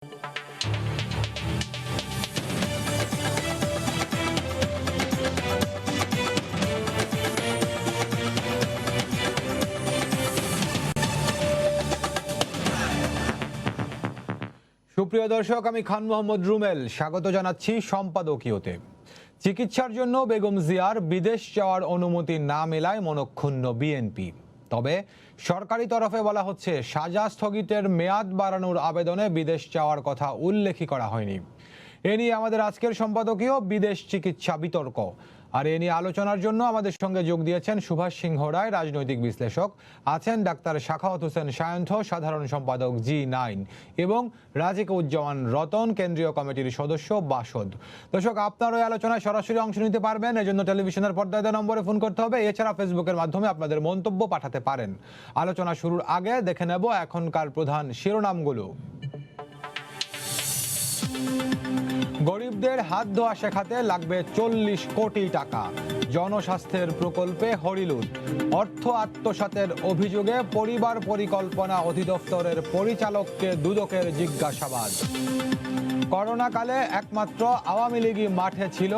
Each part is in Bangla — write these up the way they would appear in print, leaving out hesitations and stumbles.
সুপ্রিয় দর্শক, আমি খান মোহাম্মদ রুমেল স্বাগত জানাচ্ছি সম্পাদকীয়তে। চিকিৎসার জন্য বেগম জিয়ার বিদেশ যাওয়ার অনুমতি না মেলায় মনক্ষুণ্ণ বিএনপি। তবে সরকারি তরফে বলা হচ্ছে সাজা স্থগিতের মেয়াদ বাড়ানোর আবেদনে বিদেশ যাওয়ার কথা উল্লেখই করা হয়নি। এ নিয়ে আমাদের আজকের সম্পাদকীয় বিদেশ চিকিৎসা বিতর্ক। আর এ নিয়ে আলোচনার জন্য আমাদের সঙ্গে যোগ দিয়েছেন সুভাষ সিংহ রায়, রাজনৈতিক বিশ্লেষক, আছেন ডাক্তার সাখাওয়াত হোসেন সায়ন্থ, সাধারণ সম্পাদক G9, এবং রাজিকুজ্জামান রতন, কেন্দ্রীয় কমিটির সদস্য বাসদ। দর্শক, আপনারা এই আলোচনায় সরাসরি অংশ নিতে পারবেন। এজন্য টেলিভিশনের পর্দায় দেওয়া নম্বরে ফোন করতে হবে। এছাড়া ফেসবুকের মাধ্যমে আপনাদের মন্তব্য পাঠাতে পারেন। আলোচনা শুরুর আগে দেখে নেব এখনকার প্রধান শিরোনামগুলো। গরিবদের হাত ধোয়া শেখাতে লাগবে 40 কোটি টাকা। জনস্বাস্থ্যের প্রকল্পে হরিলুট। অর্থ আত্মসাতের অভিযোগে পরিবার পরিকল্পনা অধিদপ্তরের পরিচালককে দুদকের জিজ্ঞাসাবাদ। করোনাকালে একমাত্র আওয়ামী লীগই মাঠে ছিল,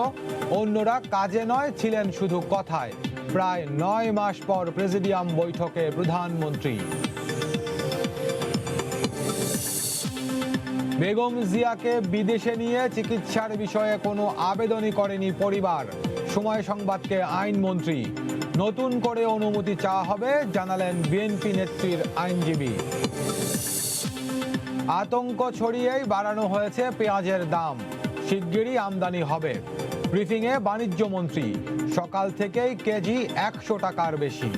অন্যরা কাজে নয়, ছিলেন শুধু কথায়। প্রায় 9 মাস পর প্রেসিডিয়াম বৈঠকে প্রধানমন্ত্রী। বেগম জিয়াকে বিদেশে নিয়ে চিকিৎসার বিষয়ে কোনো আবেদনই করেনি পরিবার। সময় সংবাদকে আইনমন্ত্রী। নতুন করে অনুমতি চাওয়া হবে, জানালেন বিএনপি নেত্রীর আইনজীবী। আতঙ্ক ছড়িয়েই বাড়ানো হয়েছে পেঁয়াজের দাম, শিগগিরই আমদানি হবে। ব্রিফিংয়ে বাণিজ্য মন্ত্রী। সকাল থেকেই কেজি 100 টাকার বেশি।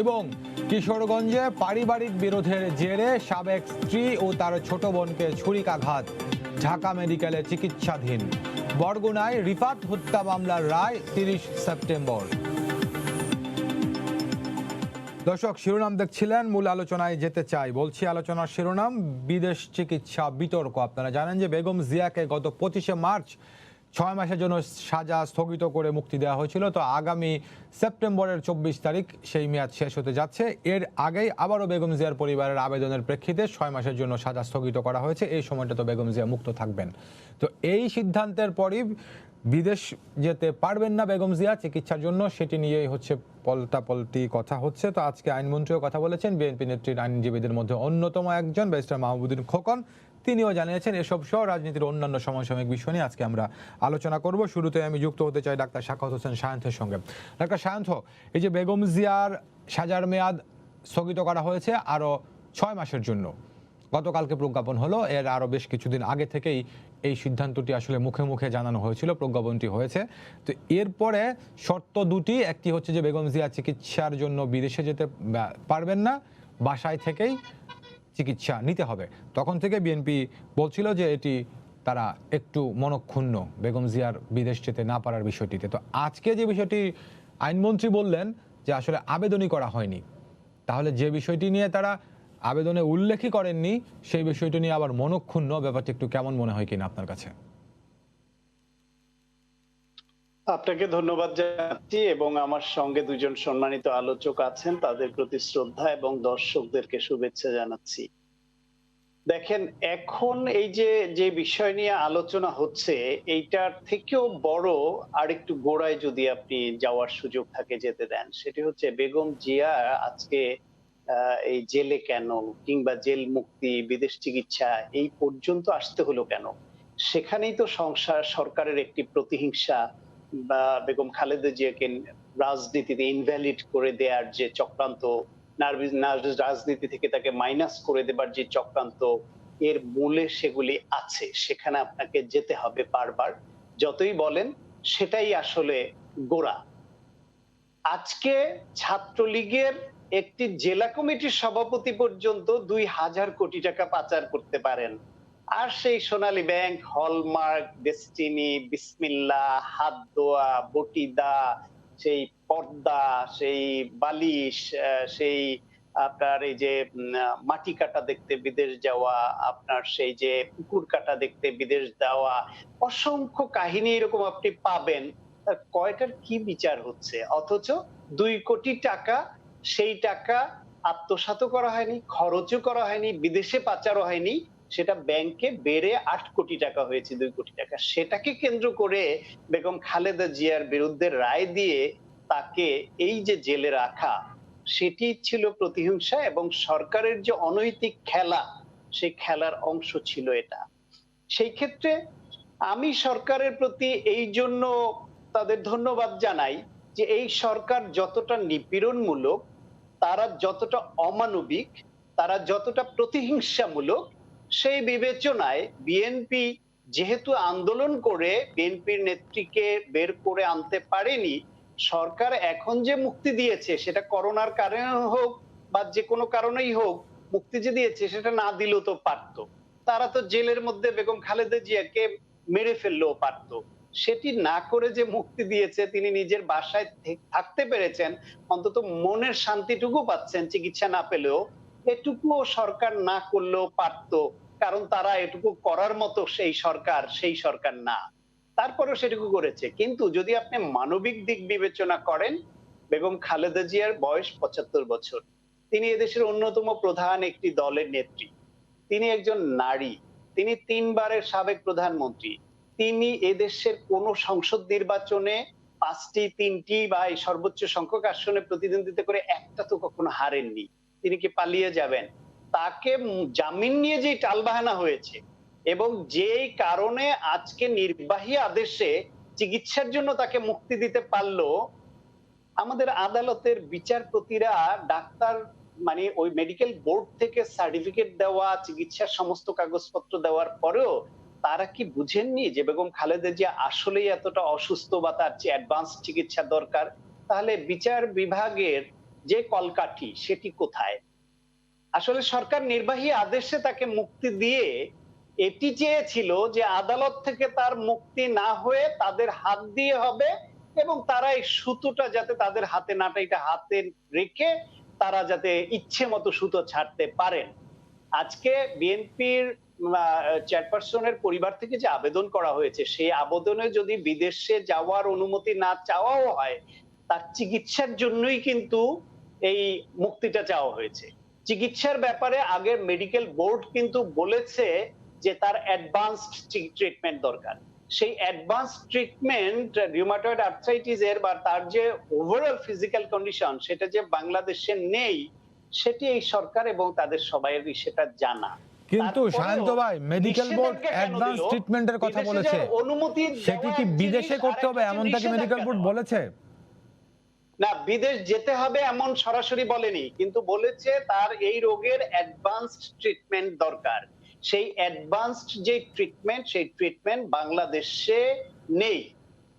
এবং কিশোরগঞ্জে পারিবারিক বিরোধের জেরে সাবেক স্ত্রী ও তার ছোট বোনকে ছুরিকাঘাত, ঢাকা মেডিকেলে চিকিৎসাধীন। বরগুনায় রিফাত হত্যা মামলার রায় 30 সেপ্টেম্বর। দর্শক, শিরোনাম দেখছিলেন, মূল আলোচনায় যেতে চাই। বলছি আলোচনার শিরোনাম বিদেশ চিকিৎসা বিতর্ক। আপনারা জানেন যে বেগম জিয়াকে গত 25শে মার্চ 6 মাসের জন্য সাজা স্থগিত করে মুক্তি দেওয়া হয়েছিল। তো আগামী সেপ্টেম্বরের 24 তারিখ সেই মেয়াদ শেষ হতে যাচ্ছে। এর আগেই আবারও বেগম জিয়ার পরিবারের আবেদনের প্রেক্ষিতে 6 মাসের জন্য সাজা স্থগিত করা হয়েছে। এই সময়টা তো বেগম জিয়া মুক্ত থাকবেন। তো এই সিদ্ধান্তের পরই বিদেশ যেতে পারবেন না বেগম জিয়া চিকিৎসার জন্য, সেটি নিয়েই হচ্ছে পল্টাপল্টি কথা হচ্ছে। তো আজকে আইনমন্ত্রীও কথা বলেছেন। বিএনপি নেত্রীর আইনজীবীদের মধ্যে অন্যতম একজন ব্যারিস্টার মাহবুবুদ্দিন খোকন, তিনিও জানিয়েছেন এসব সহ রাজনীতির অন্যান্য সমসাময়িক বিষয় নিয়ে আজকে আমরা আলোচনা করব। শুরুতে আমি যুক্ত হতে চাই ডাক্তার সাখাওয়াত হোসেন সায়ন্থের সঙ্গে। ডাক্তার সায়ন্থ, এই যে বেগম জিয়ার সাজার মেয়াদ স্থগিত করা হয়েছে আরও 6 মাসের জন্য, গতকালকে প্রজ্ঞাপন হলো। এর আরও বেশ কিছুদিন আগে থেকেই এই সিদ্ধান্তটি আসলে মুখে মুখে জানানো হয়েছিল, প্রজ্ঞাপনটি হয়েছে। তো এরপরে শর্ত দুটি, একটি হচ্ছে যে বেগম জিয়া চিকিৎসার জন্য বিদেশে যেতে পারবেন না, বাসায় থেকেই চিকিৎসা নিতে হবে। তখন থেকে বিএনপি বলছিল যে এটি তারা একটু মনক্ষুণ্ণ বেগম জিয়ার বিদেশ যেতে না পারার বিষয়টিতে। তো আজকে যে বিষয়টি আইনমন্ত্রী বললেন যে আসলে আবেদনই করা হয়নি, তাহলে যে বিষয়টি নিয়ে তারা আবেদনে উল্লেখই করেননি সেই বিষয়টি নিয়ে আবার মনক্ষুণ্ণ, ব্যাপারটি একটু কেমন মনে হয় কিনা আপনার কাছে? আপনাকে ধন্যবাদ জানাচ্ছি এবং আমার সঙ্গে দুজন সম্মানিত আলোচক আছেন, তাদের প্রতি শ্রদ্ধা এবং দর্শকদেরকে শুভেচ্ছা জানাচ্ছি। দেখেন, এখন এই যে বিষয় নিয়ে আলোচনা হচ্ছে, এইটার থেকেও বড় আরেকটু গোড়ায় যদি আপনি যাওয়ার সুযোগ থাকে যেতে দেন, সেটি হচ্ছে বেগম জিয়া আজকে এই জেলে কেন, কিংবা জেল মুক্তি, বিদেশ চিকিৎসা এই পর্যন্ত আসতে হলো কেন? সেখানেই তো সরকারের একটি প্রতিহিংসা বা বেগম খালেদা জিয়াকে রাজনীতিতে ইনভ্যালিড করে দেওয়ার যে চক্রান্ত, রাজনীতি থেকে তাকে মাইনাস করে দেবার যে চক্রান্ত, এর মূলে সেগুলি আছে। সেখানে আপনাকে যেতে হবে বারবার, যতই বলেন সেটাই আসলে গোড়া। আজকে ছাত্রলীগের একটি জেলা কমিটির সভাপতি পর্যন্ত 2000 কোটি টাকা পাচার করতে পারেন। আর সেই সোনালী ব্যাংক, হলমার্ক, ডেস্টিনি, বিসমিল্লাহ, হাত দোয়া, বটিদা, সেই পর্দা, সেই বালিশ, সেই আপনার এই যে মাটি কাটা দেখতে বিদেশ যাওয়া, আপনার সেই যে পুকুর কাটা দেখতে বিদেশ যাওয়া, অসংখ্য কাহিনী এরকম আপনি পাবেন। কয়টার কি বিচার হচ্ছে? অথচ 2 কোটি টাকা, সেই টাকা আত্মসাৎও করা হয়নি, খরচও করা হয়নি, বিদেশে পাচারও হয়নি, সেটা ব্যাংকে বেড়ে 8 কোটি টাকা হয়েছে, 2 কোটি টাকা। সেটাকে কেন্দ্র করে বেগম খালেদা জিয়ার বিরুদ্ধে রায় দিয়ে তাকে এই যে জেলে রাখা, সেটি ছিল প্রতিহিংসা এবং সরকারের যে অনৈতিক খেলা, সেই খেলার অংশ ছিল এটা। সেই ক্ষেত্রে আমি সরকারের প্রতি এই জন্য তাদের ধন্যবাদ জানাই যে এই সরকার যতটা নিপীড়নমূলক, তারা যতটা অমানবিক, তারা যতটা প্রতিহিংসামূলক, সেই বিবেচনায় বিএনপি যেহেতু আন্দোলন করে বিএনপির নেত্রীকে বের করে আনতে পারেনি, সরকার এখন যে মুক্তি দিয়েছে সেটা করোনার কারণে হোক বা যে কোনো কারণেই হোক, মুক্তি যে দিয়েছে সেটা না দিলেও তো পারতো। তারা তো জেলের মধ্যে বেগম খালেদা জিয়াকে মেরে ফেললেও পারতো। সেটি না করে যে মুক্তি দিয়েছে, তিনি নিজের বাসায় থাকতে পেরেছেন, অন্তত মনের শান্তিটুকু পাচ্ছেন চিকিৎসা না পেলেও, এটুকুও সরকার না করলেও পারতো। কারণ তারা এটুকু করার মতো সেই সরকার না। তারপরেও সেটুকু করেছে। কিন্তু যদি আপনি মানবিক দিক বিবেচনা করেন, বেগম খালেদা জিয়ার বয়স ৭৫ বছর। তিনি এদেশের অন্যতম প্রধান একটি দলের নেত্রী। তিনি একজন নারী। তিনি ৩ বারের সাবেক প্রধানমন্ত্রী। তিনি এদেশের কোন সংসদ নির্বাচনে ৫টি, ৩টি বা এই সর্বোচ্চ সংখ্যক আসনে প্রতিদ্বন্দ্বিতা করে একটা তো কখনো হারেননি। তিনি কি পালিয়ে যাবেন? তাকে জামিন নিয়ে যে টালবাহানা হয়েছে এবং যেই কারণে আজকে নির্বাহী আদেশে চিকিৎসার জন্য তাকে মুক্তি দিতে পারলো, আমাদের আদালতের বিচারপতিরা ডাক্তার মানে ওই মেডিকেল বোর্ড থেকে সার্টিফিকেট দেওয়া, চিকিৎসার সমস্ত কাগজপত্র দেওয়ার পরেও তারা কি বুঝেননি যে বেগম খালেদা জিয়া আসলেই এতটা অসুস্থ বা তার চেয়ে অ্যাডভান্স চিকিৎসা দরকার? তাহলে বিচার বিভাগের যে কলকাঠি সেটি কোথায়? আসলে সরকার নির্বাহী আদেশে তাকে মুক্তি দিয়ে এটি চেয়েছিল যে আদালত থেকে তার মুক্তি না হয়ে তাদের হাত দিয়ে হবে এবং তারা এই সুতোটা যাতে তাদের হাতে না, এটা হাতে রেখে তারা যাতে ইচ্ছে মতো সুতো ছাড়তে পারেন। আজকে বিএনপির চেয়ারপারসনের পরিবার থেকে যে আবেদন করা হয়েছে, সেই আবেদনে যদি বিদেশে যাওয়ার অনুমতি না চাওয়াও হয়, তার চিকিৎসার জন্যই কিন্তু এই মুক্তিটা চাওয়া হয়েছে। চিকিৎসার ব্যাপারে আগের মেডিকেল বোর্ড কিন্তু বলেছে যে তার অ্যাডভান্সড ট্রিটমেন্ট দরকার। সেই অ্যাডভান্স ট্রিটমেন্ট রিউমাটয়েড আর্থ্রাইটিস এর বা তার যে ওভারঅল ফিজিক্যাল কন্ডিশন, সেটা যে বাংলাদেশে নেই, সেটি এই সরকার এবং তাদের সবাইয়েরই সেটা জানা। কিন্তু শান্ত ভাই, মেডিকেল বোর্ড অ্যাডভান্স ট্রিটমেন্টের কথা বলেছে, অনুমতি সেটি কি বিদেশে করতে হবে এমনটা কি মেডিকেল বোর্ড বলেছে? না, বিদেশ যেতে হবে এমন সরাসরি বলেনি, কিন্তু বলেছে তার এই রোগের অ্যাডভান্সড ট্রিটমেন্ট দরকার। সেই অ্যাডভান্সড যে ট্রিটমেন্ট, সেই ট্রিটমেন্ট বাংলাদেশে নেই,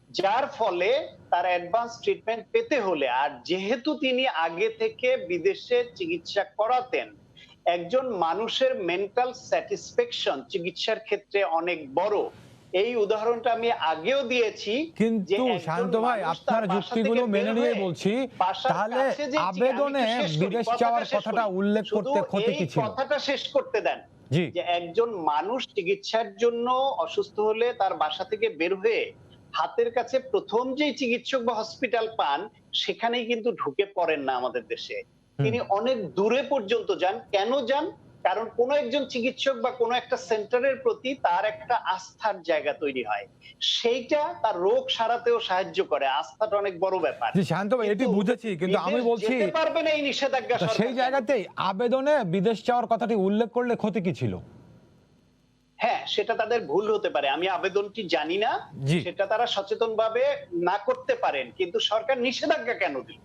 যার ফলে তার অ্যাডভান্স ট্রিটমেন্ট পেতে হলে, আর যেহেতু তিনি আগে থেকে বিদেশে চিকিৎসা করাতেন, একজন মানুষের মেন্টাল স্যাটিসফ্যাকশন চিকিৎসার ক্ষেত্রে অনেক বড়। এই উদাহরণটা আমি আগেও দিয়েছি। কিন্তু শান্ত ভাই, আপনার যুক্তিগুলো মেনে নিয়ে বলছি, তাহলে আবেদনে বিদেশ যাওয়ার কথাটা উল্লেখ করতে ক্ষতি কি ছিল? কথাটা শেষ করতে দেন। যে একজন মানুষ চিকিৎসার জন্য অসুস্থ হলে তার বাসা থেকে বের হয়ে হাতের কাছে প্রথম যে চিকিৎসক বা হসপিটাল পান, সেখানেই কিন্তু ঢুকে পড়েন না আমাদের দেশে। তিনি অনেক দূরে পর্যন্ত যান। কেন যান? কারণ কোন একজন চিকিৎসক বা কোন একটা সেন্টারের প্রতি তার একটা আস্থার জায়গা তৈরি হয়, সেইটা তার রোগ সারাতেও সাহায্য করে। আস্থাটা অনেক বড় ব্যাপার। জি শান্ত ভাই, এটি বুঝেছি, কিন্তু আমি বলছি পারবে না এই নিষেধাজ্ঞা সরকার। সেই জায়গাতেই আবেদনে বিদেশ যাওয়ার কথাটি উল্লেখ করলে ক্ষতি কি ছিল? হ্যাঁ, সেটা তাদের ভুল হতে পারে, আমি আবেদনটি জানি না, সেটা তারা সচেতনভাবে না করতে পারেন, কিন্তু সরকার নিষেধাজ্ঞা কেন দিল?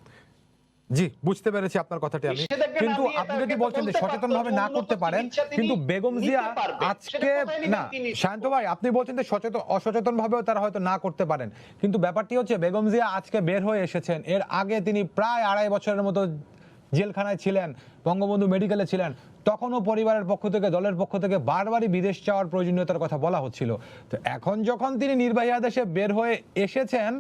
জি, বুঝতে পেরেছি আপনার কথাটি আমি। কিন্তু আপনি যদি বলছেন যে সচেতন ভাবে না করতে পারেন, কিন্তু বেগম জিয়া আজকে না, শান্ত ভাই আপনি বলছেন যে অসচেতন ভাবেও তারা হয়তো না করতে পারেন, কিন্তু ব্যাপারটি হচ্ছে বেগম জিয়া আজকে বের হয়ে এসেছেন। এর আগে তিনি প্রায় ২.৫ বছরের মতো জেলখানায় ছিলেন, বঙ্গবন্ধু মেডিকেলে ছিলেন। তখনও পরিবারের পক্ষ থেকে, দলের পক্ষ থেকে বারবারই বিদেশ যাওয়ার প্রয়োজনীয়তার কথা বলা হচ্ছিল। তো এখন যখন তিনি নির্বাহী আদেশে বের হয়ে এসেছেন,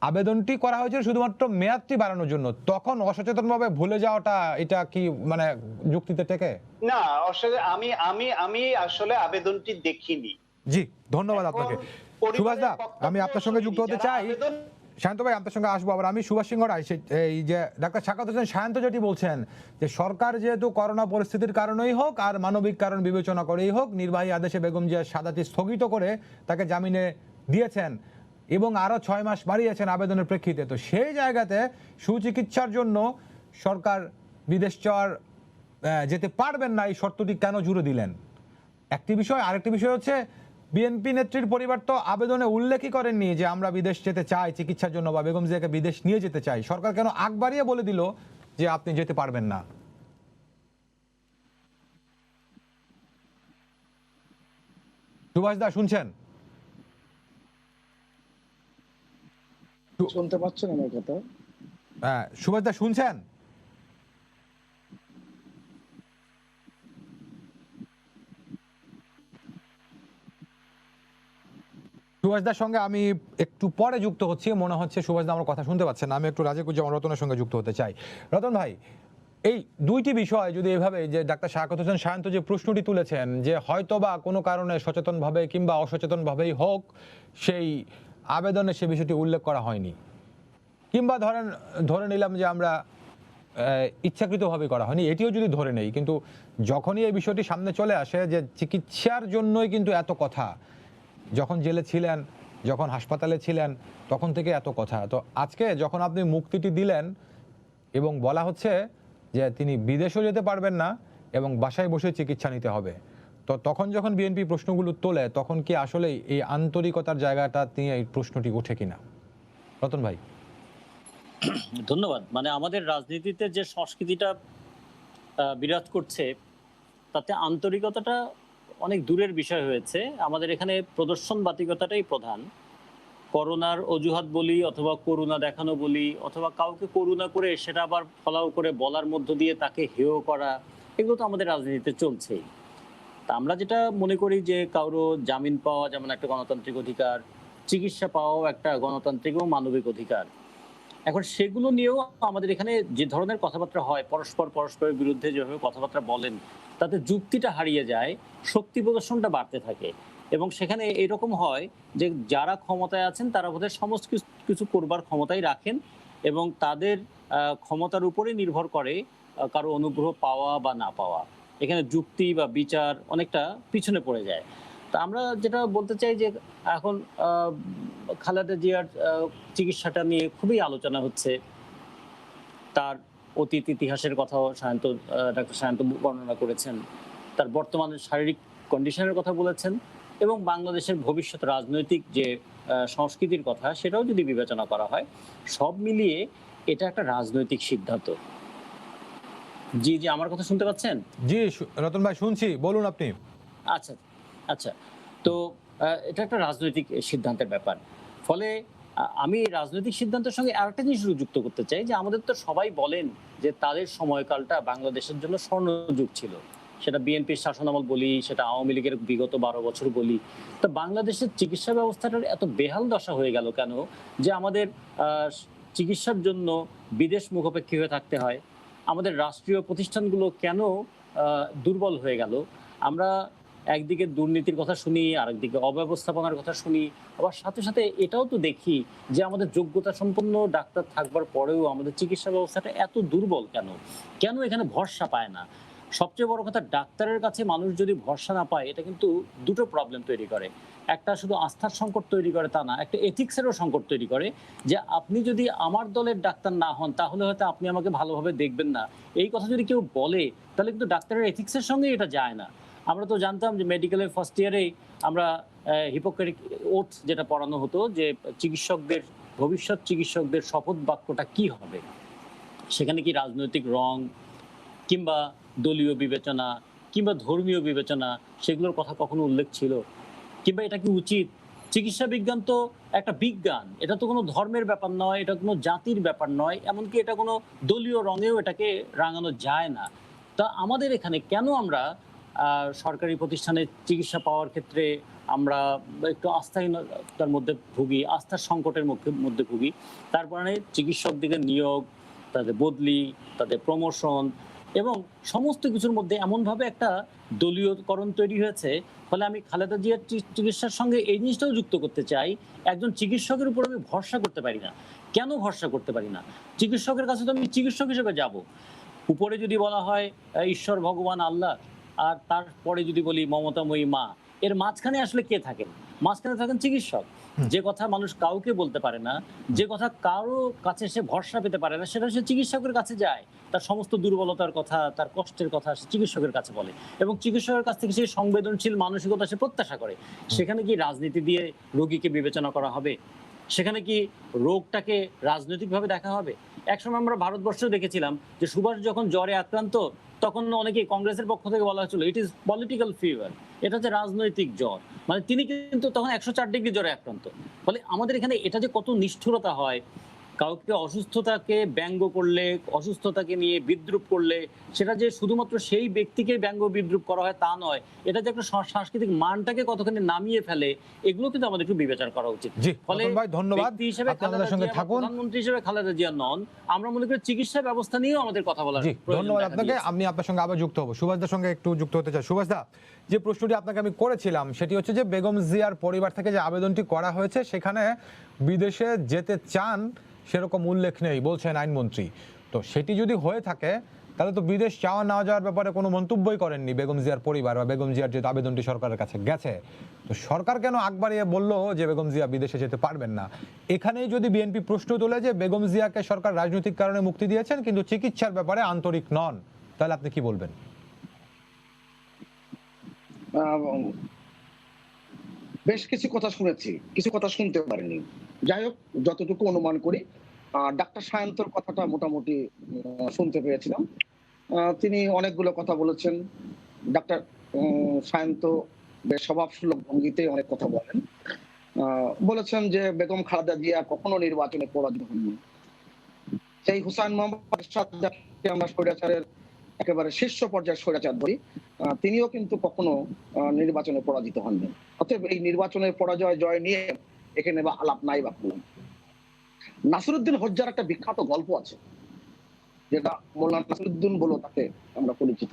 আবেদনটি করা হয়েছিল শুধুমাত্র মেয়াদটি বাড়ানোর জন্য, তখন অসচেতনভাবে ভুলে যাওয়াটা এটা কি মানে যুক্তিতে টেকে? না, আমি আসলে আবেদনটি দেখিনি। জি, ধন্যবাদ আপনাকে। সুভাষ দা, আমি আপনার সঙ্গে যুক্ত হতে চাই। শান্ত ভাই আপনার সঙ্গে আসবো আবার আমি। সুভাষ সিংহ রায়, এই যে ডাক্তার সাকাত হোসেন শান্ত যেটি বলছেন যে সরকার যেহেতু করোনা পরিস্থিতির কারণেই হোক আর মানবিক কারণ বিবেচনা করেই হোক নির্বাহী আদেশে বেগম জিয়ার সাজাটি স্থগিত করে তাকে জামিনে দিয়েছেন এবং আরো 6 মাস বাড়িয়েছেন আবেদনের প্রেক্ষিতে, তো সেই জায়গাতে সুচিকিৎসার জন্য সরকার বিদেশ যাওয়ার যেতে পারবেন না এই শর্তটি কেন জুড়ে দিলেন? একটি বিষয়। আরেকটি বিষয় হচ্ছে বিএনপি নেত্রীর পরিবার তো আবেদনে উল্লেখই করেননি যে আমরা বিদেশ যেতে চাই চিকিৎসার জন্য বা বেগম জিয়াকে বিদেশ নিয়ে যেতে চাই। সরকার কেন আগ বাড়িয়ে বলে দিল যে আপনি যেতে পারবেন না? সুভাষ দা শুনছেন? শুনতে পাচ্ছেন আমার কথা? হ্যাঁ, সুভাষ দা শুনছেন? সুভাষদার সঙ্গে আমি একটু পরে যুক্ত হচ্ছি, মনে হচ্ছে সুভাষদা আমার কথা শুনতে পাচ্ছেন না। আমি একটু রাজেকুজ্জামান রতনের সঙ্গে যুক্ত হতে চাই। রতন ভাই, এই দুইটি বিষয় যদি এভাবে যে ডাক্তার সাকাত হোসেন শান্ত যে প্রশ্নটি তুলেছেন যে হয়তোবা কোনো কারণে সচেতনভাবে কিংবা অসচেতনভাবেই হোক সেই আবেদনে সে বিষয়টি উল্লেখ করা হয়নি, কিংবা ধরে নিলাম যে আমরা ইচ্ছাকৃতভাবে করা হয়নি, এটিও যদি ধরে নেই, কিন্তু যখনই এই বিষয়টি সামনে চলে আসে যে চিকিৎসার জন্যই কিন্তু এত কথা, যখন জেলে ছিলেন, যখন হাসপাতালে ছিলেন, তখন থেকে এত কথা, তো আজকে যখন আপনি মুক্তিটি দিলেন এবং বলা হচ্ছে যে তিনি বিদেশেও যেতে পারবেন না এবং বাসায় বসে চিকিৎসা নিতে হবে, তো তখন যখন বিএনপি প্রশ্নগুলো তোলে তখন কি আসলে এই আন্তরিকতার জায়গাটা নিয়ে এই প্রশ্নটি ওঠে কিনা? রতন ভাই। ধন্যবাদ। মানে আমাদের রাজনীতিতে যে সংস্কৃতিটা বিরাজ করছে তাতে আন্তরিকতাটা অনেক দূরের বিষয় হয়েছে। আমাদের এখানে প্রদর্শনবাতিকতাটাই প্রধান। করোনার অজুহাত বলি অথবা করুণা দেখানো বলি অথবা কাউকে করুণা করে সেটা আবার ফলাও করে বলার মধ্য দিয়ে তাকে হেয় করা, এগুলো তো আমাদের রাজনীতিতে চলছেই। তা আমরা যেটা মনে করি যে কারো জামিন পাওয়া যেমন একটা গণতান্ত্রিক অধিকার, চিকিৎসা পাওয়াও একটা গণতান্ত্রিক ও মানবিক অধিকার। এখন সেগুলো নিয়েও আমাদের এখানে যে ধরনের কথাবার্তা হয়, পরস্পরের বিরুদ্ধে যেভাবে কথাবার্তা বলেন, তাতে যুক্তিটা হারিয়ে যায়, শক্তি প্রদর্শনটা বাড়তে থাকে এবং সেখানে এরকম হয় যে যারা ক্ষমতায় আছেন তারা বোধহয় সমস্ত কিছু করবার ক্ষমতাই রাখেন এবং তাদের ক্ষমতার উপরে নির্ভর করে কারো অনুগ্রহ পাওয়া বা না পাওয়া। এখানে যুক্তি বা বিচার অনেকটা পিছনে পড়ে যায়। তা আমরা যেটা বলতে চাই যে এখন খালেদা জিয়ার চিকিৎসাটা নিয়ে খুবই আলোচনা হচ্ছে। তার অতীত ইতিহাসের কথাও ডাক্তার সায়ন্ত বর্ণনা করেছেন, তার বর্তমান শারীরিক কন্ডিশনের কথা বলেছেন এবং বাংলাদেশের ভবিষ্যৎ রাজনৈতিক যে সংস্কৃতির কথা সেটাও যদি বিবেচনা করা হয়, সব মিলিয়ে এটা একটা রাজনৈতিক সিদ্ধান্ত। জি জি, আমার কথা শুনতে পাচ্ছেন? জি রতন ভাই শুনছি, বলুন আপনি। আচ্ছা আচ্ছা, তো এটা একটা রাজনৈতিক সিদ্ধান্তের ব্যাপার। ফলে আমি রাজনৈতিক সিদ্ধান্তের সঙ্গে আরেকটা জিনিস যুক্ত করতে চাই যে আমাদের তো সবাই বলেন যে তাদের সময়কালটা বাংলাদেশের জন্য স্বর্ণযুগ ছিল। সেটা বিএনপির শাসনামল বলি, সেটা আওয়ামী লীগের বিগত 12 বছর বলি। তো বাংলাদেশের চিকিৎসা ব্যবস্থাটার এত বেহাল দশা হয়ে গেল কেন যে আমাদের চিকিৎসার জন্য বিদেশ মুখাপেক্ষী হয়ে থাকতে হয়? আমাদের রাষ্ট্রীয় প্রতিষ্ঠানগুলো কেন দুর্বল হয়ে গেল? আমরা একদিকে দুর্নীতির কথা শুনি, আরেকদিকে অব্যবস্থাপনার কথা শুনি, আবার সাথে সাথে এটাও তো দেখি যে আমাদের যোগ্যতা সম্পন্ন ডাক্তার থাকবার পরেও আমাদের চিকিৎসা ব্যবস্থাটা এত দুর্বল কেন? কেন এখানে ভরসা পায় না? সবচেয়ে বড় কথা, ডাক্তারের কাছে মানুষ যদি ভরসা না পায় এটা কিন্তু দুটো প্রবলেম তৈরি করে। একটা শুধু আস্থার সংকট তৈরি করে তা না, একটা এথিক্সেরও সংকট তৈরি করে যে আপনি যদি আমার দলের ডাক্তার না হন তাহলে হয়তো আপনি আমাকে ভালোভাবে দেখবেন না। এই কথা যদি কেউ বলে তাহলে কিন্তু ডাক্তারের এথিক্সের সঙ্গে এটা যায় না। আমরা তো জানতাম যে মেডিকেলের ফার্স্ট ইয়ারেই আমরা হিপোক্রেটিক ওথ যেটা পড়ানো হতো যে ভবিষ্যৎ চিকিৎসকদের শপথ বাক্যটা কি হবে, সেখানে কি রাজনৈতিক রং কিংবা দলীয় বিবেচনা কিংবা ধর্মীয় বিবেচনা সেগুলোর কথা কখনো উল্লেখ ছিল? কিংবা এটা কি উচিত? চিকিৎসা বিজ্ঞান তো একটা বিজ্ঞান, এটা তো কোনো ধর্মের ব্যাপার নয়, এটা কোনো জাতির ব্যাপার নয়, এমনকি এটা কোনো দলীয় রঙেও এটাকে রাঙানো যায় না। তা আমাদের এখানে কেন আমরা সরকারি প্রতিষ্ঠানে চিকিৎসা পাওয়ার ক্ষেত্রে আমরা একটু আস্থাহীনতার মধ্যে ভুগি, আস্থার সংকটের মধ্যে ভুগি? তারপরে চিকিৎসকদের নিয়োগ, তাদের বদলি, তাদের প্রমোশন, এবং সমস্ত কিছুর মধ্যে এমনভাবে একটা দলীয়করণ তৈরি হয়েছে, ফলে আমি খালেদা জিয়ার চিকিৎসার সঙ্গে এই জিনিসটাও যুক্ত করতে চাই, একজন চিকিৎসকের উপর আমি ভরসা করতে পারি না। কেন ভরসা করতে পারি না? চিকিৎসকের কাছে তো আমি চিকিৎসক হিসেবে যাব, উপরে যদি বলা হয় ঈশ্বর ভগবান আল্লাহ, আর তারপরে যদি বলি মমতাময়ী মা, এর মাঝখানে আসলে কে থাকেন? মাঝখানে থাকেন চিকিৎসক। যে কথা মানুষ কাউকে বলতে পারে না, যে কথা কারো কাছে সে ভরসা পেতে পারে না, সেটা সে চিকিৎসকের কাছে যায়। তার সমস্ত দুর্বলতার কথা, তার কষ্টের কথা সে চিকিৎসকের কাছে বলে, এবং চিকিৎসকের কাছ থেকে সেই সংবেদনশীল মানসিকতা সে প্রত্যাশা করে। সেখানে কি রাজনীতি দিয়ে রোগীকে বিবেচনা করা হবে? সেখানে কি রোগটাকে রাজনৈতিকভাবে দেখা হবে? একসময় আমরা ভারতবর্ষেও দেখেছিলাম যে সুভাষ যখন জ্বরে আক্রান্ত, তখন অনেকেই কংগ্রেসের পক্ষ থেকে বলা হয়েছিল ইট ইজ পলিটিক্যাল ফিভার, এটা হচ্ছে রাজনৈতিক জ্বর। মানে তিনি কিন্তু তখন 104 ডিগ্রি জ্বরে আক্রান্ত। ফলে আমাদের এখানে এটা যে কত নিষ্ঠুরতা হয়, কাউকে অসুস্থতাকে ব্যঙ্গ করলে, অসুস্থতাকে নিয়ে বিদ্রুপ করলে, সেটা যে শুধুমাত্র সেই ব্যক্তিকে ব্যঙ্গ বিদ্রুপ করা হয় তা নয়, এটা যে একটা সাংস্কৃতিক মানটাকে কতখানি নামিয়ে ফেলে, এগুলো কিন্তু আমাদের একটু বিবেচনা করা উচিত। জি, ফলে রতন ভাই ধন্যবাদ, ব্যক্তি হিসেবে আপনি আমাদের সঙ্গে থাকুন। প্রধানমন্ত্রী হিসেবে খালেদা জিয়া নন, আমরা মনে করি চিকিৎসা ব্যবস্থা নিয়েও আমাদের কথা বলার জি, প্রয়োজন ধন্যবাদ দেখা আপনাকে। দিয়েছে। আমি আপনার সঙ্গে আবার যুক্ত হব, সুভাষদার সঙ্গে একটু যুক্ত হতে চাই। সুভাষদা, যে প্রশ্নটি আপনাকে আমি করেছিলাম সেটি হচ্ছে যে বেগম জিয়ার পরিবার থেকে যে আবেদনটি করা হয়েছে সেখানে বিদেশে যেতে চান সেরকম উল্লেখ নেই বলছেন আইনমন্ত্রী। তো সেটি যদি হয়ে থাকে তাহলে তো বিদেশ যাওয়া না যাওয়ার ব্যাপারে কোনো মন্তব্যই করেননি বেগম জিয়ার পরিবার, বা বেগম জিয়ার যে আবেদনটি সরকারের কাছে গেছে। তো সরকার কেন আগ বাড়িয়ে বলল যে বেগম জিয়া বিদেশে যেতে পারবেন না? এখানেই যদি বিএনপি প্রশ্ন তোলে যে বেগম জিয়াকে সরকার রাজনৈতিক কারণে মুক্তি দিয়েছেন কিন্তু চিকিৎসার ব্যাপারে আন্তরিক নন, তাহলে আপনি কি বলবেন? বেশ কিছু কথা শুনেছি, কিছু কথা শুনতে পারিনি। যাই হোক, যতটুকু অনুমান করি, ডাক্তার সায়ন্তর কথাটা মোটামুটি শুনতে পেরেছিলাম। তিনি অনেকগুলো কথা বলেছেন। ডাক্তার সায়ন্ত বেশ স্বভাবসুলভ ভঙ্গিতে অনেক কথা বলেন। বলেছেন যে বেগম খালেদা জিয়া কখনো নির্বাচনে পরাজিত হননি। সেই হুসাইন মোহাম্মদ এরশাদ, যাকে আমরা স্বৈরাচারের একেবারে শীর্ষ পর্যায়ের স্বৈরাচার ধরি, তিনিও কিন্তু কখনো নির্বাচনে পরাজিত হননি। অতএব এই নির্বাচনের পরাজয় জয় নিয়ে এখানে বা আলাপ নাই বা করলাম। নাসিরউদ্দিন হজ্জার একটা বিখ্যাত গল্প আছে, যেটা মোল্লা নাসিরউদ্দিন বলে তাকে আমরা পরিচিত।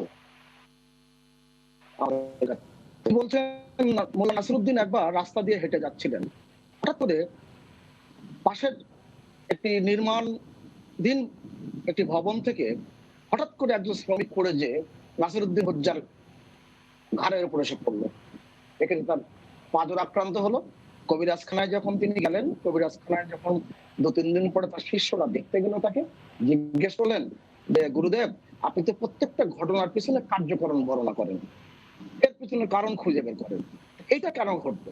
তিনি বলছেন মোল্লা নাসিরউদ্দিন একবার রাস্তা দিয়ে হেঁটে যাচ্ছিলেন, হঠাৎ করে পাশের একটি নির্মাণাধীন একটি ভবন থেকে হঠাৎ করে একজন শ্রমিক পড়ে যে নাসিরউদ্দিন হজ্জার ঘাড়ের উপরে এসে পড়লো। এখানে তার পাঁজর আক্রান্ত হলো। কবিরাজখানায় যখন তিনি গেলেন, কবিরাজখানায় যখন 2-3 দিন পরে তার শিষ্যরা দেখতে গেল, তাকে জিজ্ঞেস করলেন যে গুরুদেব, আপনি তো প্রত্যেকটা ঘটনার পিছনে কার্যকরণ বর্ণনা করেন, এর পিছনে কারণ খুঁজে বের করেন, এইটা কেন ঘটবে?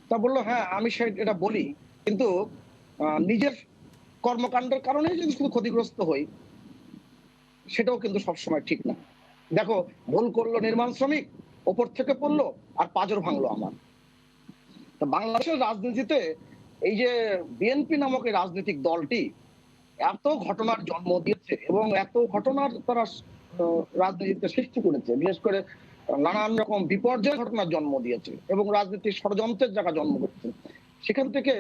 তা বললো, হ্যাঁ আমি এটা বলি, কিন্তু নিজের কর্মকাণ্ডের কারণে যদি শুধু ক্ষতিগ্রস্ত হই সেটাও কিন্তু সবসময় ঠিক না। দেখো, ভুল করলো নির্মাণ শ্রমিক, ওপর থেকে পড়লো আর পাঁজর ভাঙলো আমার। বাংলাদেশের রাজনীতিতে এই যে বিএনপি নামক এই রাজনৈতিক দলটি এত ঘটনার জন্ম দিয়েছে এবং এত ঘটনার তারা রাজনীতিতে সৃষ্টি করেছে, বিশেষ করে নানান রকম বিপর্যয় ঘটনার জন্ম দিয়েছে এবং রাজনীতির ষড়যন্ত্রের জায়গা জন্ম করছে। সেখান থেকে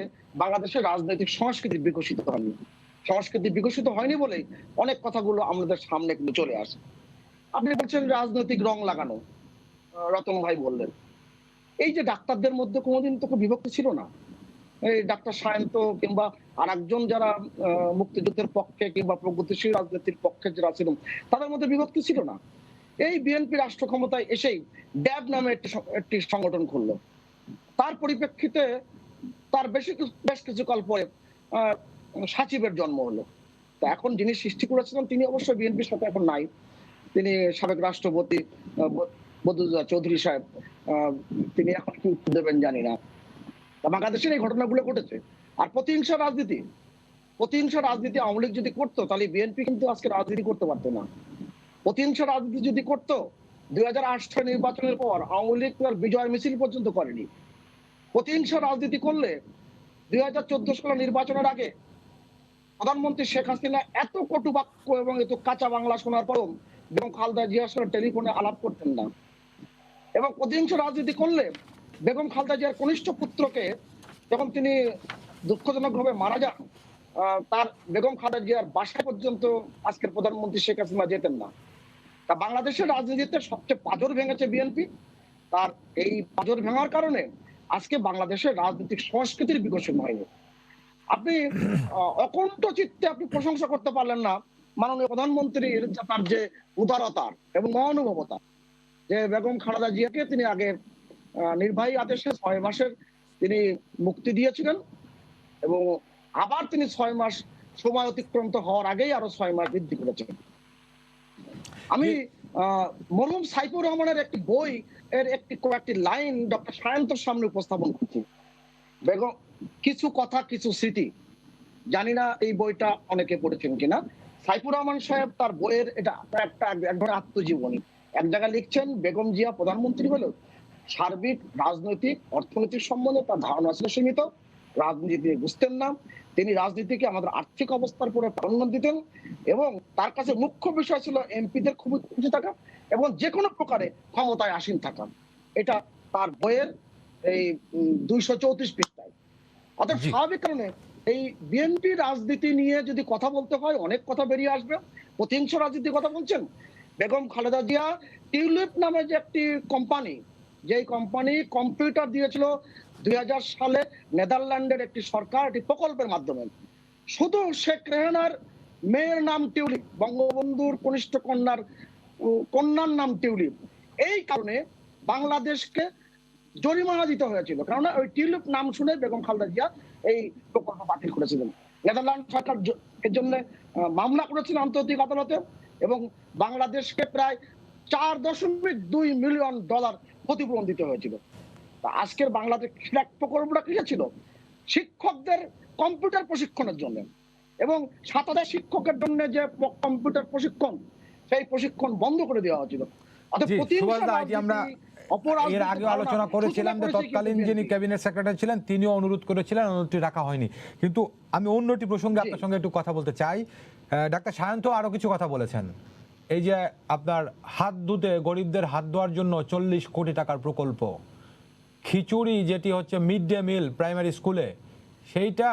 বাংলাদেশের রাজনৈতিক সংস্কৃতি বিকশিত হয়নি। সংস্কৃতি বিকশিত হয়নি বলেই অনেক কথাগুলো আমাদের সামনে কিন্তু চলে আসে। আপনি বলছেন রাজনৈতিক রং লাগানো, রতন ভাই বললেন, এই যে ডাক্তারদের মধ্যে কোনোদিন তো বিভক্তি ছিল না। এই ডাক্তার সায়ন্ত কিংবা আর একজন যারা মুক্তিযুদ্ধের পক্ষে কিংবা প্রগতিশীল রাজনীতির পক্ষে যারা ছিলেন, তাদের মধ্যে বিভক্তি ছিল না। এই বিএনপি রাষ্ট্র ক্ষমতায় এসেই ড্যাব নামে একটি সংগঠন খুললো। তার পরিপ্রেক্ষিতে তার বেশ কিছুকাল পরে সাচিবের জন্ম হলো। তা এখন যিনি সৃষ্টি করেছিলেন তিনি অবশ্যই বিএনপির সাথে এখন নাই। তিনি সাবেক রাষ্ট্রপতি বদরুদ্দোজা চৌধুরী সাহেব, তিনি এখন কি উত্তর দেবেন জানি না। বাংলাদেশের এই ঘটনাগুলো ঘটেছে। আর প্রতিহিংসা রাজনীতি আওয়ামী লীগ যদি করতো তাহলে বিএনপি কিন্তু আজকে রাজনীতি করতে পারতো না। প্রতিহিংসা রাজনীতি যদি করতো 2008 নির্বাচনের পর আওয়ামী লীগ তার বিজয় মিছিল পর্যন্ত করেনি। প্রতিহিংসা রাজনীতি করলে 2014 সালের নির্বাচনের আগে প্রধানমন্ত্রী শেখ হাসিনা এত কটু বাক্য এবং এত কাঁচা বাংলা শোনার পরও বেগম খালেদা জিয়ার সঙ্গে টেলিফোনে আলাপ করতেন না। এবং প্রতিহিংসা রাজনীতি করলে বেগম খালেদা জিয়ার কনিষ্ঠ পুত্রকে যখন তিনি দুঃখজনকভাবে মারা যান তার বেগম খালেদা জিয়ার বাসা পর্যন্ত আজকের প্রধানমন্ত্রী শেখ হাসিনা যেতেন না। তা বাংলাদেশের রাজনীতিতে সবচেয়ে পাঁজর ভেঙেছে বিএনপি। তার এই পাঁজর ভাঙার কারণে আজকে বাংলাদেশের রাজনৈতিক সংস্কৃতির বিকশন হয়নি। আপনি অকণ্ঠ চিত্তে আপনি প্রশংসা করতে পারলেন না মাননীয় প্রধানমন্ত্রীর তার যে উদারতার এবং মহানুভবতা, যে বেগম খালেদা জিয়াকে তিনি আগে নির্বাহী আদেশে 6 মাসের তিনি মুক্তি দিয়েছিলেন এবং আবার তিনি 6 মাস সময় অতিক্রান্ত হওয়ার আগেই আরো 6 মাস বৃদ্ধি করেছেন। আমি মরহুম সাইফুর রহমানের একটি বই এর কয়েকটি লাইন ডক্টর সায়ন্তর সামনে উপস্থাপন করছি। বেগম কিছু কথা কিছু স্মৃতি, জানি না এই বইটা অনেকে পড়েছেন কিনা। সাইফুর রহমান সাহেব তার বইয়ের এটা একটা এক ধরনের আত্মজীবনী। এক জায়গায় লিখছেন, বেগম জিয়া প্রধানমন্ত্রী হলেও সার্বিক রাজনৈতিক অর্থনৈতিক সম্বন্ধে তার ধারণা ছিল সীমিত, রাজনীতি বুঝতেন না। তিনি রাজনীতিকে আমাদের আর্থিক অবস্থার উপরে প্রাধান্য দিতেন এবং তার কাছে মুখ্য বিষয় ছিল এমপিদের খুবই খুশি থাকা এবং যে কোনো প্রকারে ক্ষমতায় আসীন থাকা। এটা তার বইয়ের এই 234 পৃষ্ঠায়। অর্থাৎ স্বাভাবিক কারণে এই বিএনপি রাজনীতি নিয়ে যদি কথা বলতে হয় অনেক কথা বেরিয়ে আসবে। প্রতিহিংস রাজনীতির কথা বলছেন। বেগম খালেদা জিয়া টিউলিপ নামে যে একটি কোম্পানি, যেই কোম্পানি কম্পিউটার দিয়েছিল 2000 সালে নেদারল্যান্ডের একটি সরকার একটি প্রকল্পের মাধ্যমে, শুধু শেখ রেহানার মেয়ের নাম টিউলিপ, বঙ্গবন্ধুর কনিষ্ঠ কন্যার নাম টিউলিপ, এই কারণে বাংলাদেশকে জরিমানা দিতে হয়েছিল। কারণ ওই টিউলিপ নাম শুনে বেগম খালেদা জিয়া এই প্রকল্প বাতিল করেছিলেন। নেদারল্যান্ড সরকার এর জন্য মামলা করেছিল আন্তর্জাতিক আদালতে এবং বাংলাদেশকে প্রায় $4.2 মিলিয়ন ক্ষতিপূরণ দিতে হয়েছিল। তা আজকের বাংলাদেশ প্রকল্পটা কিসে ছিল? শিক্ষকদের কম্পিউটার প্রশিক্ষণের জন্য এবং 7000 শিক্ষকের জন্য যে কম্পিউটার প্রশিক্ষণ, সেই প্রশিক্ষণ বন্ধ করে দেওয়া হয়েছিল। আমরা এর আগে আলোচনা করেছিলাম যে তৎকালীন যিনি ক্যাবিনেট সেক্রেটারি ছিলেন তিনিও অনুরোধ করেছিলেন, অনুরোধটি রাখা হয়নি। কিন্তু আমি অন্যটি প্রসঙ্গে আপনার সঙ্গে একটু কথা বলতে চাই। ডাক্তার সায়ন্ত আরো কিছু কথা বলেছেন। এই যে আপনার হাত ধুতে গরিবদের হাত ধোয়ার জন্য 40 কোটি টাকার প্রকল্প, খিচুড়ি যেটি হচ্ছে মিড ডে মিল প্রাইমারি স্কুলে, সেইটা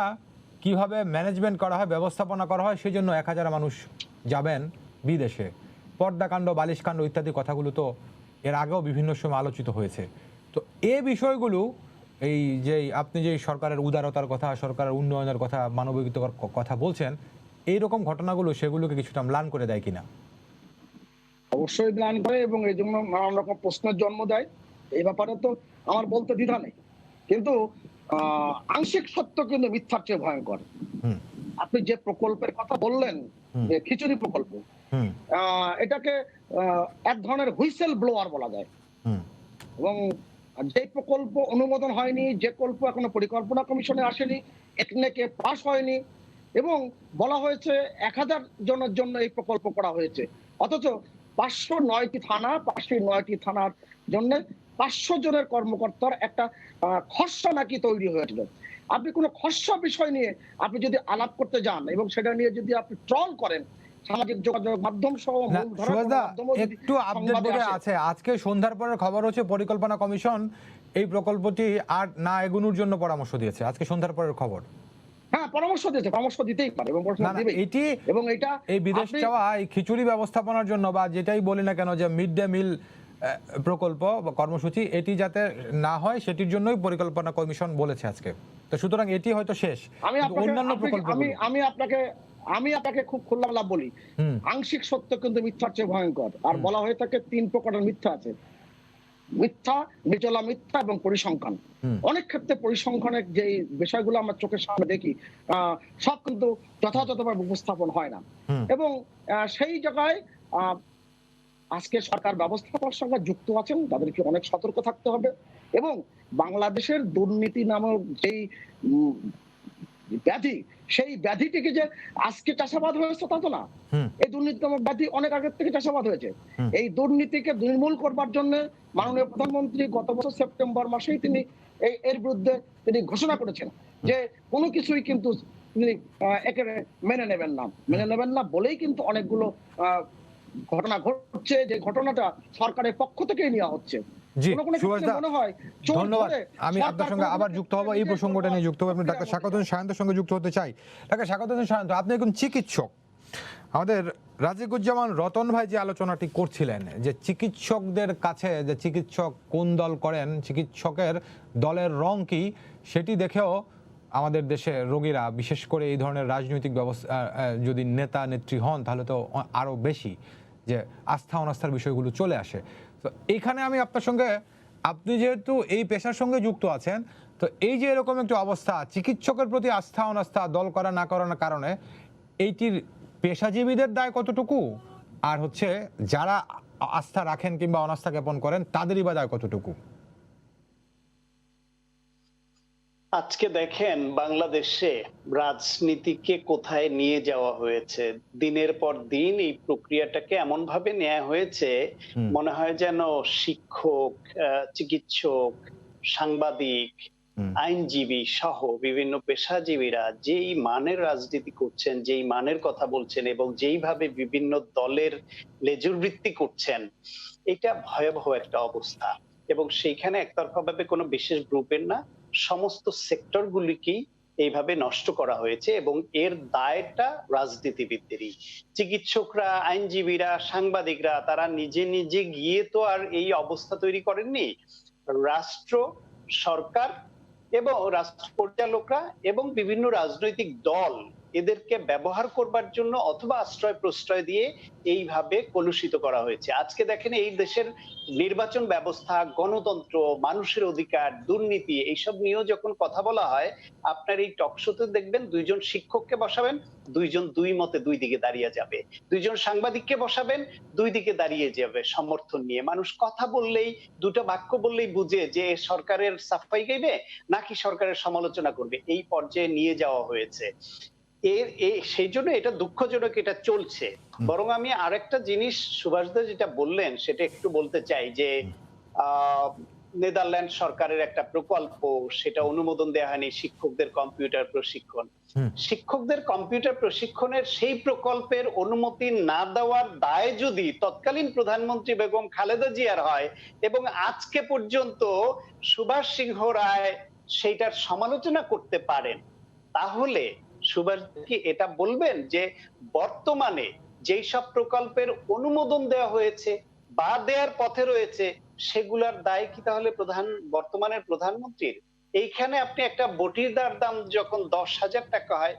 কিভাবে ম্যানেজমেন্ট করা হয়, ব্যবস্থাপনা করা হয়, সেই জন্য 1000 মানুষ যাবেন বিদেশে। পর্দাকাণ্ড, বালিশকাণ্ড ইত্যাদি কথাগুলো তো এর আগেও বিভিন্ন সময় আলোচিত হয়েছে। তো এই বিষয়গুলো, এই যে আপনি যে সরকারের উদারতার কথা, সরকারের উন্নয়নের কথা, মানবিকতার কথা বলছেন, এইরকম ঘটনাগুলো সেগুলোকে কিছুটা ম্লান করে দেয় কিনা? অবশ্যই ম্লান করে এবং এই জন্য নানান রকম প্রশ্নের জন্ম দেয়। এই ব্যাপারে তো আমার বলতে দ্বিধা নেই, কিন্তু আংশিক সত্য কিন্তু মিথ্যার চেয়ে ভয়ঙ্কর। আপনি যে প্রকল্পের কথা বললেন, যে খিচুড়ি প্রকল্প, এটাকে এক ধরনের হুইসেল ব্লোয়ার বলা যায়। এবং যে প্রকল্প অনুমোদন হয়নি, যে প্রকল্প এখনো পরিকল্পনা কমিশনে আসেনি, একনেকে পাস হয়নি এবং বলা হয়েছে 1000 জনের জন্য এই প্রকল্প করা হয়েছে, অথচ 509টি থানা, 509টি থানার জন্য 500 জনের কর্মকর্তার একটা খসড়া নাকি তৈরি হয়েছিল। আপনি কোনো খসড়া বিষয় নিয়ে আপনি যদি আলাপ করতে যান এবং সেটা নিয়ে যদি আপনি ট্রল করেন, সামাজিক যোগাযোগ মাধ্যম সহ একটু আপডেট আছে। আজকে সন্ধ্যার পরের খবর হচ্ছে পরিকল্পনা কমিশন এই প্রকল্পটি আর না এগোনোর জন্য পরামর্শ দিয়েছে। আজকে সন্ধ্যার পরের খবর। হ্যাঁ, পরামর্শ দিয়েছে, পরামর্শ দিতেই পারে এবং এটা এই বিদেশ যাওয়া এই খিচুড়ি ব্যবস্থাপনার জন্য বা যেটাই বলি না কেন যে মিড ডে মিল প্রকল্প বা কর্মসূচি, এটি যাতে না হয় সেটির জন্যই পরিকল্পনা কমিশন বলেছে আজকে। তো সুতরাং এটি হয়তো শেষ। অন্যান্য প্রকল্প আমি আপনাকে খুব খোলামেলা বলি, আংশিক সত্য কিন্তু মিথ্যার চেয়ে ভয়ঙ্কর। আর বলা হয়ে থাকে 3 প্রকারের মিথ্যা আছে: মিথ্যা, নিচলা মিথ্যা এবং পরিসংখ্যান। অনেক ক্ষেত্রে পরিসংখ্যানের যে বিষয়গুলো আমরা চোখের সামনে দেখি, সব কিন্তু যথাযথভাবে উপস্থাপন হয় না এবং সেই জায়গায় আজকে সরকার ব্যবস্থাপনার সঙ্গে যুক্ত আছেন, তাদেরকে অনেক সতর্ক থাকতে হবে এবং বাংলাদেশের দুর্নীতি নামক যেই ব্যাধি, সেই ব্যাধিটিকে যে আজকে চাষাবাদ হয়েছে তা তো না। এই দুর্নীতি নামক ব্যাধি অনেক আগের থেকে চাষাবাদ হয়েছে। এই দুর্নীতিকে নির্মূল করবার জন্য মাননীয় প্রধানমন্ত্রী গত বছর সেপ্টেম্বর মাসেই তিনি এর বিরুদ্ধে তিনি ঘোষণা করেছেন যে কোনো কিছুই কিন্তু তিনি একেবারে মেনে নেবেন না বলেই কিন্তু অনেকগুলো ঘটনা ঘটছে, যে ঘটনাটা সরকারের পক্ষ থেকেই নেওয়া হচ্ছে। জি, কোনো কোনো সুভাষ ক্ষেত্রে দা, মনে হয় চোর ধন্যবাদ। ধরে আমি সরকার আপনার সঙ্গে আবার যুক্ত হব, এই নিজের প্রসঙ্গটা নিয়ে যুক্ত হব। আমি ডাক্তার শাকাত হোসেন সায়ন্তের সঙ্গে যুক্ত হতে চাই। ডাক্তার শাকাত হোসেন সায়ন্ত, আপনি একজন চিকিৎসক। আমাদের রাজিকুজ্জামান রতন ভাই যে আলোচনাটি করছিলেন, যে চিকিৎসকদের কাছে যে চিকিৎসক কোন দল করেন, চিকিৎসকের দলের রং কি, সেটি দেখেও আমাদের দেশে রোগীরা, বিশেষ করে এই ধরনের রাজনৈতিক ব্যবস্থা যদি নেতা নেত্রী হন, তাহলে তো আরো বেশি যে আস্থা অনাস্থার বিষয়গুলো চলে আসে। তো এইখানে আমি আপনার সঙ্গে, আপনি যেহেতু এই পেশার সঙ্গে যুক্ত আছেন, তো এই যে এরকম একটি অবস্থা, চিকিৎসকের প্রতি আস্থা অনাস্থা, দল করা না করার কারণে, এইটির পেশাজীবীদের দায় কতটুকু, আর হচ্ছে যারা আস্থা রাখেন কিংবা অনাস্থা জ্ঞাপন করেন তাদেরই বা দায় কতটুকু? আজকে দেখেন বাংলাদেশে রাজনীতিকে কোথায় নিয়ে যাওয়া হয়েছে। দিনের পর দিন এই প্রক্রিয়াটাকে এমন ভাবে নেওয়া হয়েছে, মনে হয় যেন শিক্ষক, চিকিৎসক, সাংবাদিক, আইনজীবী সহ বিভিন্ন পেশাজীবীরা যেই মানের রাজনীতি করছেন, যেই মানের কথা বলছেন এবং যেইভাবে বিভিন্ন দলের লেজুরবৃত্তি করছেন, এটা ভয়াবহ একটা অবস্থা। এবং সেইখানে একতরফা ভাবে কোনো বিশেষ গ্রুপের না, সমস্ত সেক্টর গুলিকেই এইভাবে নষ্ট করা হয়েছে এবং এর দায়টা রাজনীতিবিদদেরই। চিকিৎসকরা, আইনজীবীরা, সাংবাদিকরা তারা নিজে নিজে গিয়ে তো আর এই অবস্থা তৈরি করেননি। রাষ্ট্র, সরকার এবং রাষ্ট্র পরিচালকরা এবং বিভিন্ন রাজনৈতিক দল এদেরকে ব্যবহার করবার জন্য অথবা আশ্রয় প্রশ্রয় দিয়ে এইভাবে কলুষিত করা হয়েছে। আজকে দেখেন এই দেশের নির্বাচন ব্যবস্থা, গণতন্ত্র, মানুষের অধিকার, দুর্নীতি এইসব নিয়েও যখন কথা বলা হয়, আপনার এই টকশোতে দেখবেন দুইজন শিক্ষককে বসাবেন, দুইজন দুই মতে দুই দিকে দাঁড়িয়ে যাবে। দুইজন সাংবাদিককে বসাবেন, দুই দিকে দাঁড়িয়ে যাবে সমর্থন নিয়ে। মানুষ কথা বললেই, দুটো বাক্য বললেই বুঝে যে সরকারের সাফাই গাইবে নাকি সরকারের সমালোচনা করবে, এই পর্যায়ে নিয়ে যাওয়া হয়েছে। সেই জন্য এটা দুঃখজনক, এটা চলছে। বরং আমি আরেকটা জিনিস সুভাষদা যেটা বললেন সেটা একটু বলতে চাই যে নেদারল্যান্ড সরকারের একটা প্রকল্প, সেটা অনুমোদন দেওয়া হয়নি, শিক্ষকদের কম্পিউটার প্রশিক্ষণ। শিক্ষকদের কম্পিউটার প্রশিক্ষণের সেই প্রকল্পের অনুমতি না দেওয়ার দায় যদি তৎকালীন প্রধানমন্ত্রী বেগম খালেদা জিয়ার হয় এবং আজকে পর্যন্ত সুভাষ সিংহ রায় সেইটার সমালোচনা করতে পারেন, তাহলে সুভাষ কি এটা বলবেন যে বর্তমানে যেই সব প্রকল্পের অনুমোদন দেওয়া হয়েছে বা দেওয়ার পথে রয়েছে সেগুলার দায় কি তাহলে বর্তমানের প্রধানমন্ত্রীর? এইখানে আপনি একটা বটির দাম যখন 10,000 টাকা হয়,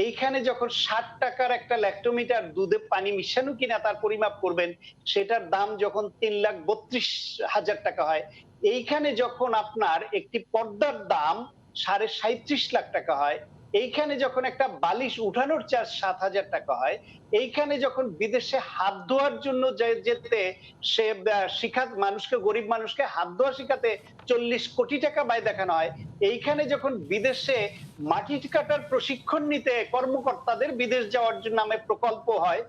এইখানে যখন 60 টাকার একটা ল্যাক্টোমিটার, দুধে পানি মিশানো কিনা তার পরিমাপ করবেন, সেটার দাম যখন 3,32,000 টাকা হয়, এইখানে যখন আপনার একটি পর্দার দাম 37.5 লাখ টাকা হয়, এইখানে যখন একটা বালিশ উঠানোর চার্জ 7,000 টাকা হয়, এইখানে যখন বিদেশে হাত ধোয়ার জন্য যেতে সে মানুষকে, গরিব মানুষকে হাত ধোয়া শিখাতে 40 কোটি টাকা ব্যয় দেখানো হয়, এইখানে যখন বিদেশে মাটি কাটার প্রশিক্ষণ নিতে কর্মকর্তাদের বিদেশ যাওয়ার জন্য নামে প্রকল্প হয়,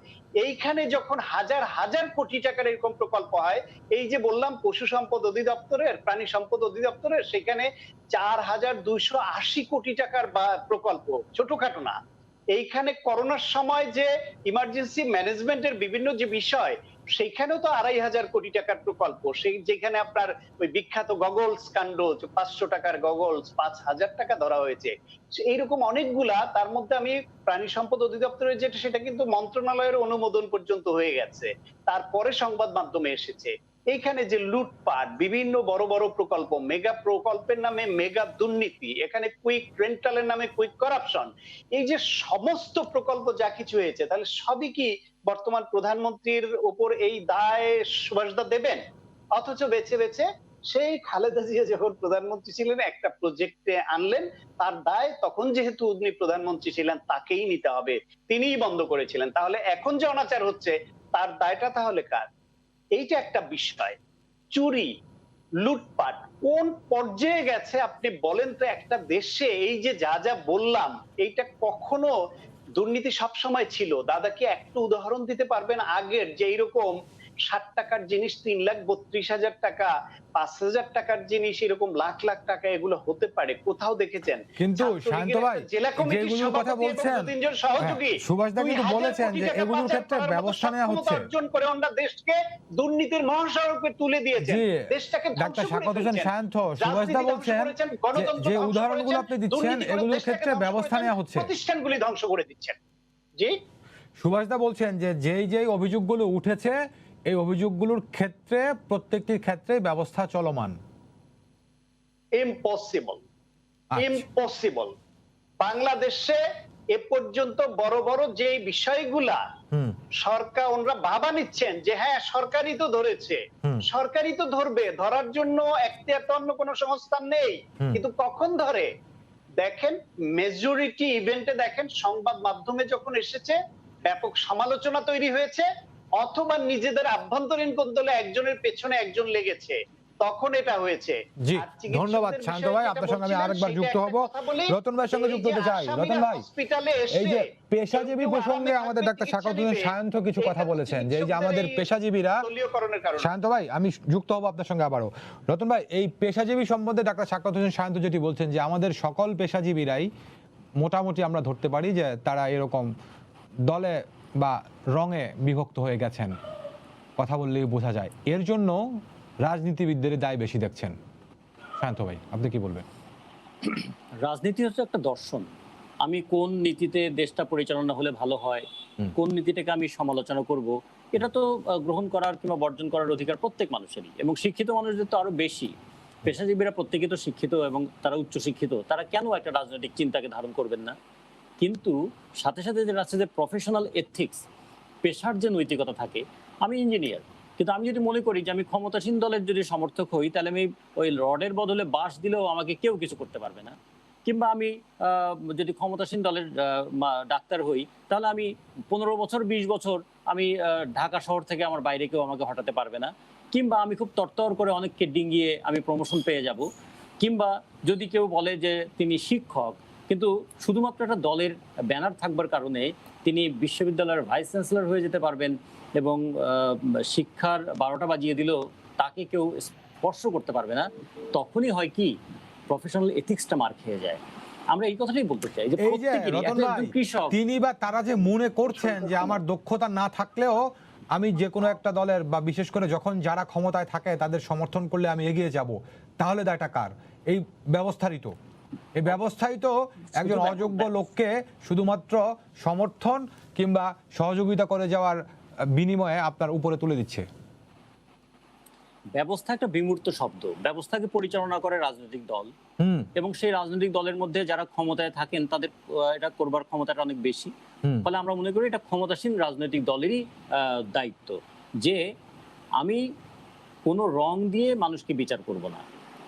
এইখানে যখন হাজার হাজার কোটি টাকার এরকম প্রকল্প হয়, এই যে বললাম পশু সম্পদ অধিদপ্তরের, প্রাণী সম্পদ অধিদপ্তরের, সেখানে 4,280 কোটি টাকার প্রকল্প, ছোটখাটো না। এইখানে করোনার সময় যে ইমার্জেন্সি ম্যানেজমেন্টের বিভিন্ন যে বিষয়, সেইখানেও তো 2,500 কোটি টাকার প্রকল্প, সেই যেখানে আপনার ওই বিখ্যাত গগলস কাণ্ড, 500 টাকার গগলস 5,000 টাকা ধরা হয়েছে, এইরকম অনেকগুলা। তার মধ্যে আমি প্রাণী সম্পদ অধিদপ্তরের যেটা, সেটা কিন্তু মন্ত্রণালয়ের অনুমোদন পর্যন্ত হয়ে গেছে, তারপরে সংবাদ মাধ্যমে এসেছে। এইখানে যে লুটপাট, বিভিন্ন বড় বড় প্রকল্প, মেগা প্রকল্পের নামে মেগা দুর্নীতি, এখানে কুইক রেন্টালের নামে কুইক করাপশন, এই যে সমস্ত প্রকল্প যা কিছু হয়েছে, তাহলে সবই কি বর্তমান প্রধানমন্ত্রীর উপর এই দায় সুভাষদা দেবেন? অথচ বেছে বেছে সেই খালেদা জিয়া যখন প্রধানমন্ত্রী ছিলেন একটা প্রজেক্টে আনলেন, তার দায় তখন যেহেতু উনি প্রধানমন্ত্রী ছিলেন তাকেই নিতে হবে, তিনিই বন্ধ করেছিলেন। তাহলে এখন যে অনাচার হচ্ছে তার দায়টা তাহলে কার? এইটা একটা বিষয়। চুরি, লুটপাট কোন পর্যায়ে গেছে আপনি বলেন তো একটা দেশে? এই যে যা যা বললাম, এইটা কখনো দুর্নীতি সবসময় ছিল? দাদা কি একটু উদাহরণ দিতে পারবেন আগের যে এইরকম টাকার জিনিস 3,32,000 টাকা, 5,000 টাকার জিনিস এরকম লাখ লাখ টাকা এগুলো হতে পারে? কোথাও দেখেছেন? কিন্তু শান্ত ভাই জেলা কমিটির যেগুলোর কথা সভাপতি এবং বলছেন, 2-3 জন সহযোগী সুভাষ দা কিন্তু 2,000 বলেছেন কোটি যে টাকা এগুলোর পাচার ক্ষেত্রে করার মতো ব্যবস্থা নেওয়া সক্ষমতা হচ্ছে। অর্জন করে ওনারা দেশকে দুর্নীতির মহাসড়কে তুলে দিয়েছেন, জি, দেশটাকে ধ্বংস ডাক্তার করে শাকত হোসেন ফেলছেন, শান্ত, সুভাষ দা রাজনীতি ধ্বংস বলছেন করেছেন, গণতন্ত্র যে ধ্বংস উদাহরণগুলো করেছেন, আপনি দিচ্ছেন দুর্নীতি করে এগুলোর দেশটাকে ক্ষেত্রে ধ্বংস ব্যবস্থা করেছেন, নেওয়া হচ্ছে। প্রতিষ্ঠানগুলি ধ্বংস করে দিচ্ছেন। জি, সুভাষ দা বলছেন যে যেই অভিযোগগুলো উঠেছে এই অভিযোগগুলোর ক্ষেত্রে প্রত্যেকটির ক্ষেত্রে ব্যবস্থা চলমান। ইম্পসিবল, আচ্ছা। ইম্পসিবল। বাংলাদেশে এ পর্যন্ত বড় বড় যে বিষয়গুলা সরকার ওনরা ভাবা নিচ্ছেন যে হ্যাঁ সরকারই তো ধরেছে, সরকারই তো ধরবে, ধরার জন্য এখতিয়ার তো অন্য কোনো সংস্থান নেই, কিন্তু কখন ধরে? দেখেন মেজরিটি ইভেন্টে দেখেন সংবাদ মাধ্যমে যখন এসেছে ব্যাপক সমালোচনা তৈরি হয়েছে, অথবা নিজেদের আভ্যন্তরীণ কোন্দলে একজনের পেছনে একজন লেগেছে, তখন এটা হয়েছে। জি, আর চিকিৎসকদের ধন্যবাদ বিষয়ে শান্ত ভাই, যেটা আপনার সঙ্গে আমি বলছিলেন, আরেকবার সেটা যুক্ত একটা হব। কথা বলি, রতন ভাইয়ের সঙ্গে এই যুক্ত যে হতে চাই। আসামিরা রতন ভাই, হসপিটালে এই এসে যে পেশাজীবী কেউ প্রসঙ্গে আরামে আমাদের থাকবে, ডাক্তার চিকিৎসা শাকত হোসেন নিবে, সায়ন্ত কিছু কথা এটা বলেছেন যে এই যে চিকিৎসকদের আমাদের এই পেশাজীবীরা, দলীয়করণের কারণে। শান্ত ভাই আমি যুক্ত হব আপনার সঙ্গে আবারও। রতন ভাই, এই পেশাজীবী সম্বন্ধে ডাক্তার শাকত হোসেন সায়ন্ত যেটি বলছেন যে আমাদের সকল পেশাজীবীরাই মোটামুটি আমরা ধরতে পারি যে তারা এরকম দলে বা রঙে বিভক্ত হয়ে গেছেন, কথা বললেই বোঝা যায়। এর জন্য রাজনীতিবিদদের দায় বেশি দেখছেন। শান্ত ভাই, আপনি কি বলবেন? রাজনীতি হচ্ছে একটা দর্শন। আমি কোন নীতিতে দেশটা পরিচালনা হলে ভালো হয়, কোন নীতিটাকে আমি সমালোচনা করব, এটা তো গ্রহণ করার কিংবা বর্জন করার অধিকার প্রত্যেক মানুষেরই, এবং শিক্ষিত মানুষদের তো আরো বেশি। পেশাজীবীরা প্রত্যেকে তো শিক্ষিত এবং তারা উচ্চ শিক্ষিত, তারা কেন একটা রাজনৈতিক চিন্তাকে ধারণ করবেন না? কিন্তু সাথে সাথে যেটা আছে যে প্রফেশনাল এথিক্স, পেশার যে নৈতিকতা থাকে। আমি ইঞ্জিনিয়ার, কিন্তু আমি যদি মনে করি যে আমি ক্ষমতাসীন দলের যদি সমর্থক হই, তাহলে আমি ওই রডের বদলে বাঁশ দিলেও আমাকে কেউ কিছু করতে পারবে না। কিংবা আমি যদি ক্ষমতাসীন দলের ডাক্তার হই, তাহলে আমি 15 বছর 20 বছর আমি ঢাকা শহর থেকে আমার বাইরে কেউ আমাকে হটাতে পারবে না। কিংবা আমি খুব তরতর করে অনেককে ডিঙ্গিয়ে আমি প্রমোশন পেয়ে যাব। কিংবা যদি কেউ বলে যে তিনি শিক্ষক, কিন্তু শুধুমাত্র একটা দলের ব্যানার থাকবার কারণে তিনি বিশ্ববিদ্যালয়ের ভাইস চ্যান্সেলর হয়ে যেতে পারবেন এবং শিক্ষার 12টা বাজিয়ে দিলেও তাকে কেউ স্পর্শ করতে পারবে না, তখনই হয় কি প্রফেশনাল এথিক্সটা মার খেয়ে যায়। আমরা এই কথাটাই বলতে চাই যে এই যে প্রত্যেকেরই রতন একজন ভাই, কৃষক তিনি বা তারা যে মনে করছেন যে আমার দক্ষতা না থাকলেও আমি যে কোনো একটা দলের বা বিশেষ করে যখন যারা ক্ষমতায় থাকে তাদের সমর্থন করলে আমি এগিয়ে যাব, তাহলে দায়টা কার? এই ব্যবস্থারই তো। এই ব্যবস্থাই তো একজন অযোগ্য লোককে শুধুমাত্র সমর্থন কিংবা সহযোগিতা করে যাওয়ার বিনিময়ে আপনার উপরে তুলে দিচ্ছে। ব্যবস্থা একটা বিমূর্ত শব্দ। ব্যবস্থাকে পরিচালনা করে রাজনৈতিক দল, এবং সেই রাজনৈতিক দলের মধ্যে যারা ক্ষমতায় থাকেন তাদের এটা করবার ক্ষমতাটা অনেক বেশি। ফলে আমরা মনে করি এটা ক্ষমতাসীন রাজনৈতিক দলেরই দায়িত্ব যে আমি কোনো রং দিয়ে মানুষকে বিচার করব না,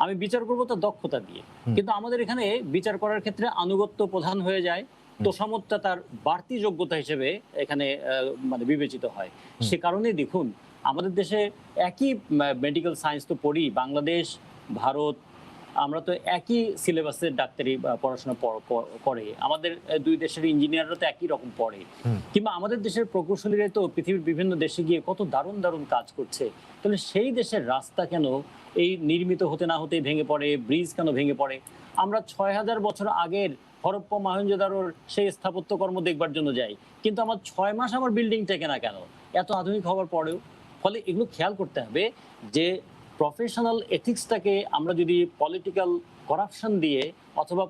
আমি বিচার করব তার দক্ষতা দিয়ে। কিন্তু আমাদের এখানে বিচার করার ক্ষেত্রে আনুগত্য প্রধান হয়ে যায়, তোষামতটা তার বাড়তি যোগ্যতা হিসেবে এখানে মানে বিবেচিত হয়। সে কারণেই দেখুন আমাদের দেশে একই মেডিকেল সায়েন্স তো পড়ি, বাংলাদেশ ভারত আমরা তো একই সিলেবাসের ডাক্তারি পড়াশোনা করে, আমাদের দুই দেশের ইঞ্জিনিয়াররা তো একই রকম পড়ে। কিংবা আমাদের দেশের প্রকৌশলীরা তো পৃথিবীর বিভিন্ন দেশে গিয়ে কত দারুণ দারুণ কাজ করছে। তাহলে সেই দেশের রাস্তা কেন এই নির্মিত হতে না হতেই ভেঙে পড়ে, ব্রিজ কেন ভেঙে পড়ে? আমরা 6000 বছর আগের হরপ্পা মহেঞ্জোদারোর সেই স্থাপত্য কর্ম দেখবার জন্য যাই, কিন্তু আমার 6 মাস আমার বিল্ডিং টেকে না কেন এত আধুনিক হওয়ার পরেও? ফলে এগুলো খেয়াল করতে হবে যে প্রফেশনাল এথিক্সটাকে আমরা যদি পলিটিক্যাল করাপশন দিয়ে অথবা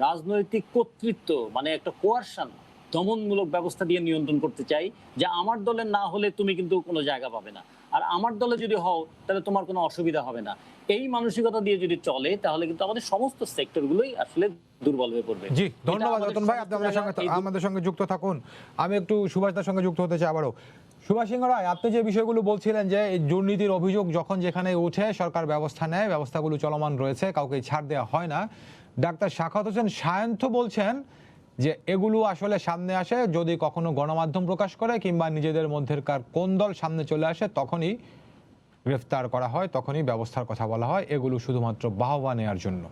রাজনৈতিক কর্তৃত্ব মানে একটা কোয়ারশন দমনমূলক ব্যবস্থা দিয়ে নিয়ন্ত্রণ করতে চাই, যে আমার দলে না হলে তুমি কিন্তু কোনো জায়গা পাবে না, আর আমার দলে যদি হও তাহলে তোমার কোনো অসুবিধা হবে না, এই মানসিকতা দিয়ে যদি চলে তাহলে কিন্তু আমাদের সমস্ত সেক্টরগুলোই আসলে দুর্বল হয়ে পড়বে। জি, ধন্যবাদ রতন ভাই, আপনি আমাদের সঙ্গে যুক্ত থাকুন। আমি একটু সুভাষদার সঙ্গে যুক্ত হতে চাই আবারও। সুভাষ সিংহ রায়, আপনি যে বিষয়গুলো বলছিলেন যে এই দুর্নীতির অভিযোগ যখন যেখানে উঠে সরকার ব্যবস্থা নেয়, ব্যবস্থাগুলো চলমান রয়েছে, কাউকে ছাড় দেওয়া হয় না। ডাক্তার শাখাওয়াত হোসেন সায়ন্ত বলছেন যে এগুলো আসলে সামনে আসে যদি কখনো গণমাধ্যম প্রকাশ করে কিংবা নিজেদের মধ্যেকার কোন দল সামনে চলে আসে তখনই গ্রেফতার করা হয়, তখনই ব্যবস্থার কথা বলা হয়, এগুলো শুধুমাত্র বাহবা নেওয়ার জন্য।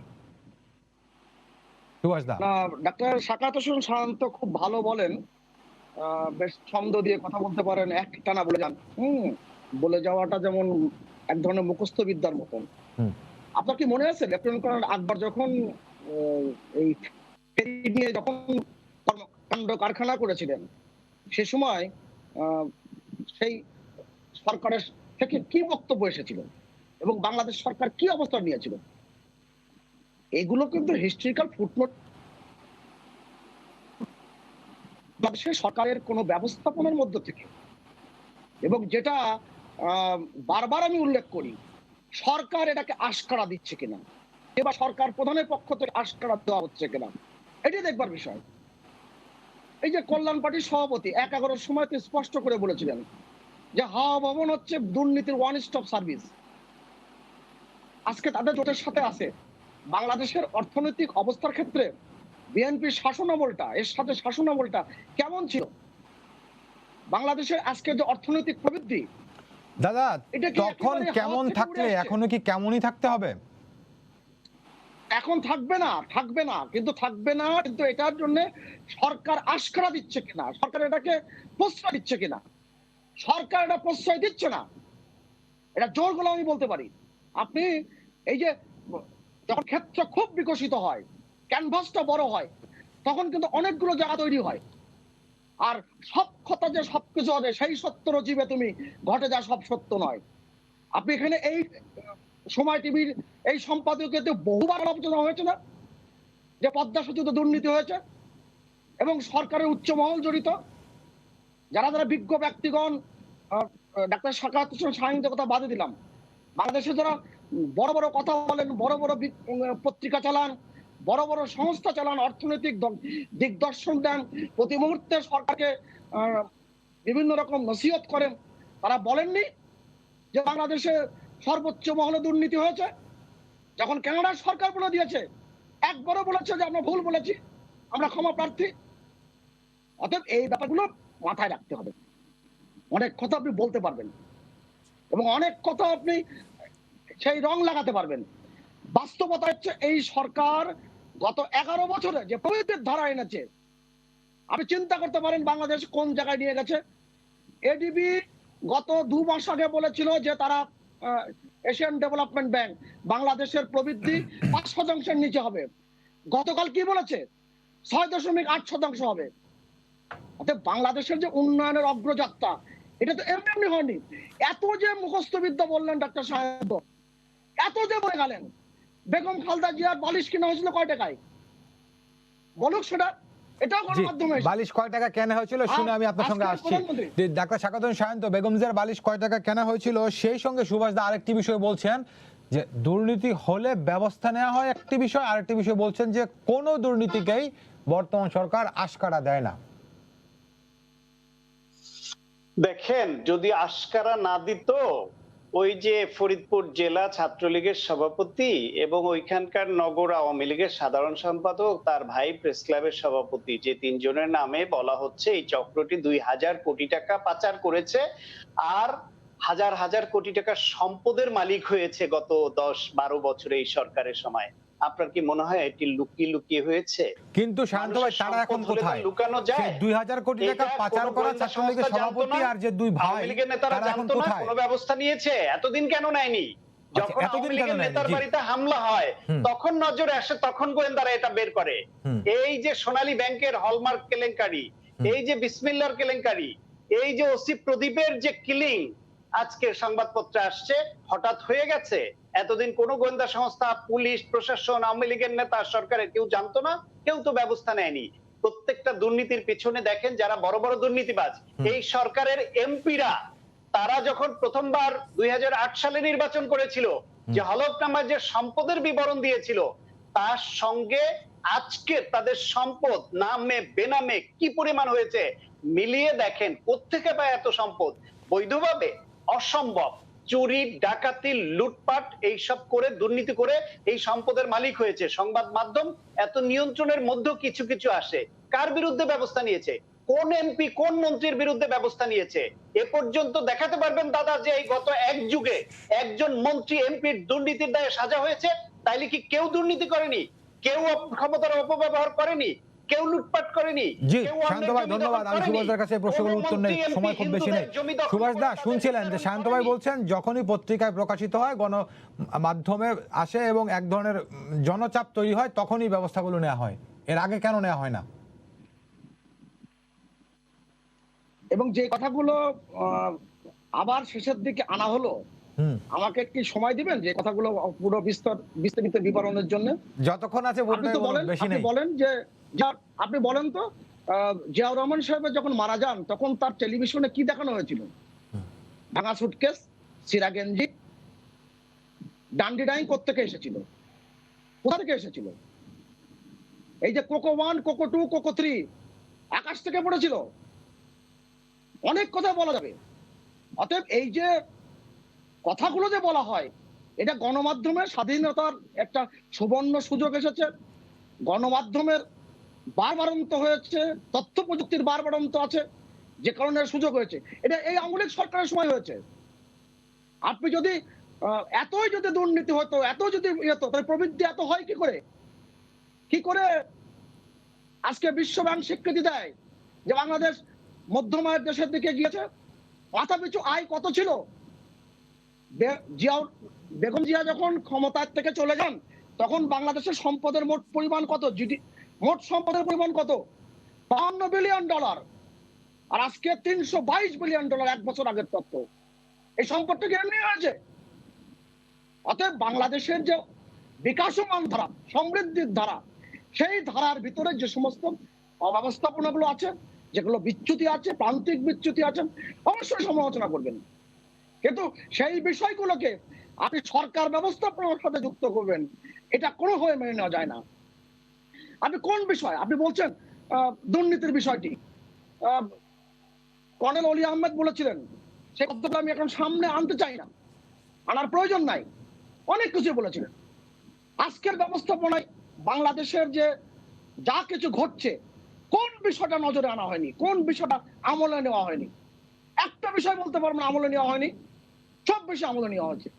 সুভাষদা, ডাক্তার শাকাত হোসেন শান্ত খুব ভালো বলেন, বেশ ছন্দ দিয়ে কথা বলতে পারেন, একটানা বলে যান। বলে যাওয়াটা যেমন এক ধরনের মুখস্থ বিদ্যার মতন। হুম। আপনার কি মনে আছে লেফটেন্যান্ট কর্নেল আকবর যখন এই ফেরি নিয়ে যখন কর্মকাণ্ড কারখানা করেছিলেন, সে সময় সেই সরকারের থেকে কি বক্তব্য এসেছিল এবং বাংলাদেশ সরকার কি অবস্থান নিয়েছিল? এগুলো কিন্তু হিস্ট্রিক্যাল ফুটনোট। বাংলাদেশের সরকারের কোন ব্যবস্থাপনার মধ্য থেকে, এবং যেটা বারবার আমি উল্লেখ করি, সরকার এটাকে আশকারা দিচ্ছে কিনা, এবার সরকার প্রধানের পক্ষ থেকে আশকারা দেওয়া হচ্ছে কিনা, এটি দেখবার বিষয়। এই যে কল্যাণ পার্টির সভাপতি ১/১১-র সময় স্পষ্ট করে বলেছিলেন যে হাওয়া ভবন হচ্ছে দুর্নীতির ওয়ান স্টপ সার্ভিস। আজকে তাদের জোটের সাথে আছে। বাংলাদেশের অর্থনৈতিক অবস্থার ক্ষেত্রে বিএনপির শাসনামলটা, এর সাথে শাসনামলটা কেমন ছিল? বাংলাদেশের আজকে যে অর্থনৈতিক প্রবৃদ্ধি, দাদা এটা কি তখন একেবারে কেমন হাওয়া থেকে থাকলে উড়ে আসছে? এখনো কি কেমনই থাকতে হবে? এখন থাকবে না, থাকবে না, কিন্তু থাকবে না, কিন্তু এটার জন্য সরকার আশকারা দিচ্ছে কিনা, সরকার এটাকে প্রশ্রয় দিচ্ছে কিনা? সরকার এটা প্রশ্রয় দিচ্ছে না, এটা জোর গলা আমি বলতে পারি। আপনি এই যে যখন ক্ষেত্র খুব বিকশিত হয়, ক্যানভাসটা বড় হয়, তখন কিন্তু অনেকগুলো জায়গা তৈরি হয়। আর সব কথা যে সবকিছু হবে সেই সত্য রচিবে তুমি, ঘটে যা সব সত্য নয়। আপনি এখানে এই সময় টিভির এই সম্পাদকীয়তে বহুবার আলোচনা হয়েছে না যে পদ্মা সেতুতে দুর্নীতি হয়েছে এবং সরকারের উচ্চ মহল জড়িত, যারা যারা বিজ্ঞ ব্যক্তিগণ, ডাক্তার সাকাত হোসেন শাহীনের কথা বাদে দিলাম, বাংলাদেশে যারা বড় বড় কথা বলেন, বড় বড় পত্রিকা চালান, বড় বড় সংস্থা চালান, অর্থনৈতিক দিগদর্শন দেন, প্রতি মুহূর্তে সরকারকে বিভিন্ন রকম নসিহত করেন, তারা বলেননি যে বাংলাদেশে সর্বোচ্চ মহলে দুর্নীতি হয়েছে? যখন কানাডার সরকার বলে দিয়েছে, একবারও বলেছে যে আমরা ভুল বলেছি, আমরা ক্ষমা প্রার্থী। অতএব এই ব্যাপারগুলো মাথায় রাখতে হবে। অনেক কথা আপনি বলতে পারবেন এবং অনেক কথা আপনি সেই রং লাগাতে পারবেন, বাস্তবতা হচ্ছে এই সরকার গত 11 বছরে যে প্রবৃদ্ধির ধারা এনেছে, আপনি চিন্তা করতে পারেন বাংলাদেশ কোন জায়গায় নিয়ে গেছে। এডিবি গত 2 মাস আগে বলেছিল যে তারা এশিয়ান ডেভেলপমেন্ট ব্যাংক বাংলাদেশের প্রবৃদ্ধি 5% নিচে হবে। গতকাল কি বলেছে? 6.8% হবে। অর্থাৎ বাংলাদেশের যে উন্নয়নের অগ্রযাত্রা, এটা তো এমনি হয়নি। এত যে মুখস্থ বিদ্যা বললেন ডাক্তার সাহেব, এত যে বলে গেলেন, বেগম খালেদা জিয়ার বালিশ কিনা হয়েছিল কয় টাকায়? বলুক সেটা, এটাও গণমাধ্যমে এসেছে। বালিশ কয় টাকা কেনা হয়েছিল শুনে আমি আপনার সঙ্গে আসছি। ডাক্তার সাকাত হোসেন শাহীন, তো বেগম জিয়ার বালিশ কয় টাকা কেনা হয়েছিল, সেই সঙ্গে সুভাষ দা আরেকটি বিষয় বলছেন যে দুর্নীতি হলে ব্যবস্থা নেওয়া হয় একটি বিষয়, আরেকটি বিষয় বলছেন যে কোনো দুর্নীতিকেই বর্তমান সরকার আশকারা দেয় না। দেখেন, যদি আশকারা না দিত, ওই যে ফরিদপুর জেলা ছাত্রলীগের সভাপতি এবং ওইখানকার নগর আওয়ামী লীগের সাধারণ সম্পাদক, তার ভাই প্রেস ক্লাবের সভাপতি, যে 3 জনের নামে বলা হচ্ছে এই চক্রটি 2000 কোটি টাকা পাচার করেছে আর হাজার হাজার কোটি টাকার সম্পদের মালিক হয়েছে গত 10-12 বছরে এই সরকারের সময়। আপনার কি মনে হয় এটি লুকিয়ে লুকিয়ে হয়েছে? কিন্তু শান্ত ভাই, তারা এখন কোথায়? লুকানো যায়? 2000 কোটি টাকা পাচার করা ছাত্রলীগের সভাপতি আর যে দুই ভাই, আওয়ামী লীগের নেতারা তারা এখন জানতো না? কোথায়? কোনো ব্যবস্থা নিয়েছে? এতদিন কেন নেয়নি? যখন আওয়ামী লীগের নেতার বাড়িতে হামলা হয় তখন নজরে আসে, তখন গোয়েন্দারা এটা বের করে। এই যে সোনালী ব্যাংকের হলমার্ক কেলেঙ্কারি, এই যে বিসমিল্লাহর কেলেঙ্কারি, এই যে ওসি প্রদীপের যে কিলিং আজকে সংবাদপত্রে আসছে, হঠাৎ হয়ে গেছে? এতদিন কোন গোয়েন্দা সংস্থা, পুলিশ, প্রশাসন, আওয়ামী লীগের নেতা, সরকারের কেউ জানতো না? কেউ তো ব্যবস্থা নেয়নি। প্রত্যেকটা দুর্নীতির পিছনে দেখেন যারা বড় বড় দুর্নীতিবাজ, এই সরকারের এমপিরা, তারা যখন প্রথমবার 2008 সালে নির্বাচন করেছিল, যে হলফনামায় যে সম্পদের বিবরণ দিয়েছিল, তার সঙ্গে আজকে তাদের সম্পদ নামে বেনামে কি পরিমাণ হয়েছে মিলিয়ে দেখেন। কোত্থেকে পায় এত সম্পদ? বৈধভাবে? অসম্ভব। চুরি, ডাকাতি, লুটপাট এইসব করে, দুর্নীতি করে এই সম্পদের মালিক হয়েছে। সংবাদ মাধ্যম এত নিয়ন্ত্রণের মধ্যেও কিছু কিছু আসে। কার বিরুদ্ধে ব্যবস্থা নিয়েছে? কোন এমপি, কোন মন্ত্রীর বিরুদ্ধে ব্যবস্থা নিয়েছে? এ পর্যন্ত দেখাতে পারবেন দাদা যে এই গত এক যুগে একজন মন্ত্রী, এমপির দুর্নীতির দায়ে সাজা হয়েছে? তাইলে কি কেউ দুর্নীতি করেনি? কেউ ক্ষমতার অপব্যবহার করেনি? কেউ লুটপাট করেনি, জি কেউ শান্ত অন্যের ভাই জমি ধন্যবাদ। দখল আমি করেনি। সুভাষদার কাছে প্রশ্নগুলোর উত্তর নেই, মন্ত্রী, সময় এমপি খুব বেশি নেই। হিন্দুদের জমি দখল সুভাষ দা করে শুনছিলেন যে তাদের শান্ত ভাই করেনি। বলছেন যখনই পত্রিকায় প্রকাশিত হয় মাধ্যমে আসে এবং এক ধরনের জনচাপ তৈরি হয় তখনই ব্যবস্থাগুলো নেওয়া হয়, এর আগে কেন নেওয়া হয় না? এবং যে কথাগুলো আবার শেষের দিকে আনা হলো, আমাকে কি সময় দিবেন যে কথাগুলো পুরো বিস্তারিত বিবরণের জন্য? যতক্ষণ আছে আপনি বলতে তো বলেন, বেশি আপনি নেই। বলেন যে আপনি বলেন তো জিয়াউর রহমান সাহেব যখন মারা যান তখন তার টেলিভিশনে কি দেখানো হয়েছিল? ভাঙা সুটকেস, সিরা গেঞ্জি, ডান্ডি ডাইং কোত্থেকে এসেছিল, কোথা থেকে এসেছিল? এই যে কোকো 1, কোকো 2, কোকো 3 আকাশ থেকে পড়েছিল? অনেক কথা বলা যাবে। অতএব এই যে কথাগুলো যে বলা হয়, এটা গণমাধ্যমের স্বাধীনতার একটা সুবর্ণ সুযোগ এসেছে, গণমাধ্যমের বারবারন্ত হয়েছে, তথ্য প্রযুক্তির বারবারন্ত আছে, যে কারণে সুযোগ হয়েছে। এটা এই আওয়ামী লীগ সরকারের সময় হয়েছে। আপনি যদি এতই যদি দুর্নীতি হতো, এত যদি হতো, তাহলে প্রবৃদ্ধি এত হয় কি করে? কি করে আজকে বিশ্ব ব্যাংক স্বীকৃতি দেয় যে বাংলাদেশ মধ্যম আয়ের দেশের দিকে গিয়েছে? মাথা পিছু আয় কত ছিল? বেগম জিয়া যখন ক্ষমতার থেকে চলে যান তখন বাংলাদেশের সম্পদের মোট পরিমাণ কত? মোট সম্পদের পরিমাণ কত? $52 বিলিয়ন। আর আজকে $322 বিলিয়ন, এক বছর আগের তথ্য। এই সম্পদটা কি এমনি হয়েছে? অতএব বাংলাদেশের যে বিকাশমান ধারা, সমৃদ্ধির ধারা, সেই ধারার ভিতরে যে সমস্ত অব্যবস্থাপনাগুলো আছে, যেগুলো বিচ্যুতি আছে, প্রান্তিক বিচ্যুতি আছে, অবশ্যই সমালোচনা করবেন। কিন্তু সেই বিষয়গুলোকে আপনি সরকার ব্যবস্থাপনার সাথে যুক্ত করবেন, এটা কোনোভাবে মেনে নেওয়া যায় না। আপনি কোন বিষয় আপনি বলছেন? দুর্নীতির বিষয়টি কর্নেল অলি আহমেদ বলেছিলেন, সে কথাটা আমি এখন সামনে আনতে চাই না, আনার প্রয়োজন নাই। অনেক কিছু বলেছিলেন। আজকের ব্যবস্থাপনায় বাংলাদেশের যে যা কিছু ঘটছে, কোন বিষয়টা নজরে আনা হয়নি, কোন বিষয়টা আমলে নেওয়া হয়নি? একটা বিষয় বলতে পারবেন আমলে নেওয়া হয়নি? সব বিষয় আমলে নেওয়া হয়েছে।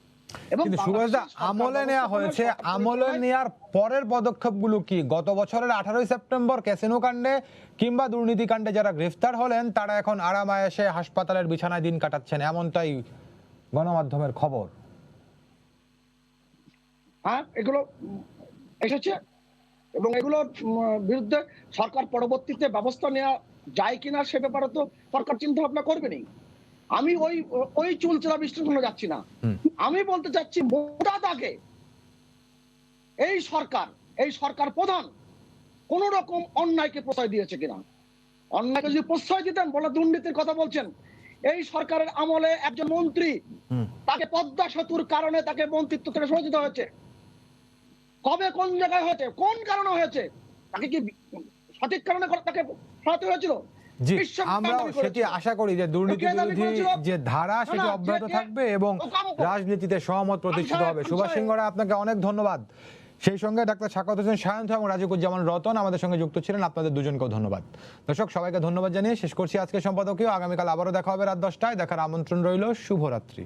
কিন্তু সুভাষদা আমলে নেওয়া হয়েছে, আমলে নেওয়ার পরের পদক্ষেপগুলো কি? গত বছরের 18 সেপ্টেম্বর ক্যাসিনো কাণ্ডে কিংবা দুর্নীতি কাণ্ডে যারা গ্রেফতার হলেন তারা এখন আরামায়েশে হাসপাতালের বিছানায় দিন কাটাচ্ছেন, এমনটাই গণমাধ্যমের খবর। হ্যাঁ, এগুলো এসেছে এবং এগুলোর বিরুদ্ধে সরকার পরবর্তীতে ব্যবস্থা নেওয়া যায় কিনা সে ব্যাপারে তো সরকার চিন্তা ভাবনা করবেনই। আমি ওই চুলচেরা বিশ্লেষণে যাচ্ছি না। আমি বলতে চাচ্ছি মোটা দাগে এই সরকার প্রধান কোন রকম অন্যায়কে প্রশ্রয় দিয়েছে কিনা। অন্যায়কে যদি প্রশ্রয় দিতেন, বলে দুর্নীতির কথা বলছেন, এই সরকারের আমলে একজন মন্ত্রী তাকে পদ্মা সেতুর কারণে তাকে মন্ত্রিত্ব থেকে সরে যেতে হয়েছে। কবে, কোন জায়গায় হয়েছে, কোন কারণে হয়েছে, তাকে কি সঠিক কারণে তাকে সরাতে হয়েছিল? জি, আমরা সেটি আশা করি যে দুর্নীতি বিরোধী যে ধারা সেটি অব্যাহত থাকবে এবং রাজনীতিতে সহমত প্রতিষ্ঠিত হবে। সুভাষ সিংহ রায়, আপনাকে অনেক ধন্যবাদ। সেই সঙ্গে ডাক্তার সাখাওয়াত হোসেন সায়ন্ত এবং রাজিকুজ্জামান রতন আমাদের সঙ্গে যুক্ত ছিলেন, আপনাদের দুজনকেও ধন্যবাদ। দর্শক সবাইকে ধন্যবাদ জানিয়ে শেষ করছি আজকে সম্পাদকীয়। আগামীকাল আবারও দেখা হবে রাত 10টায়। দেখার আমন্ত্রণ রইল। শুভরাত্রি।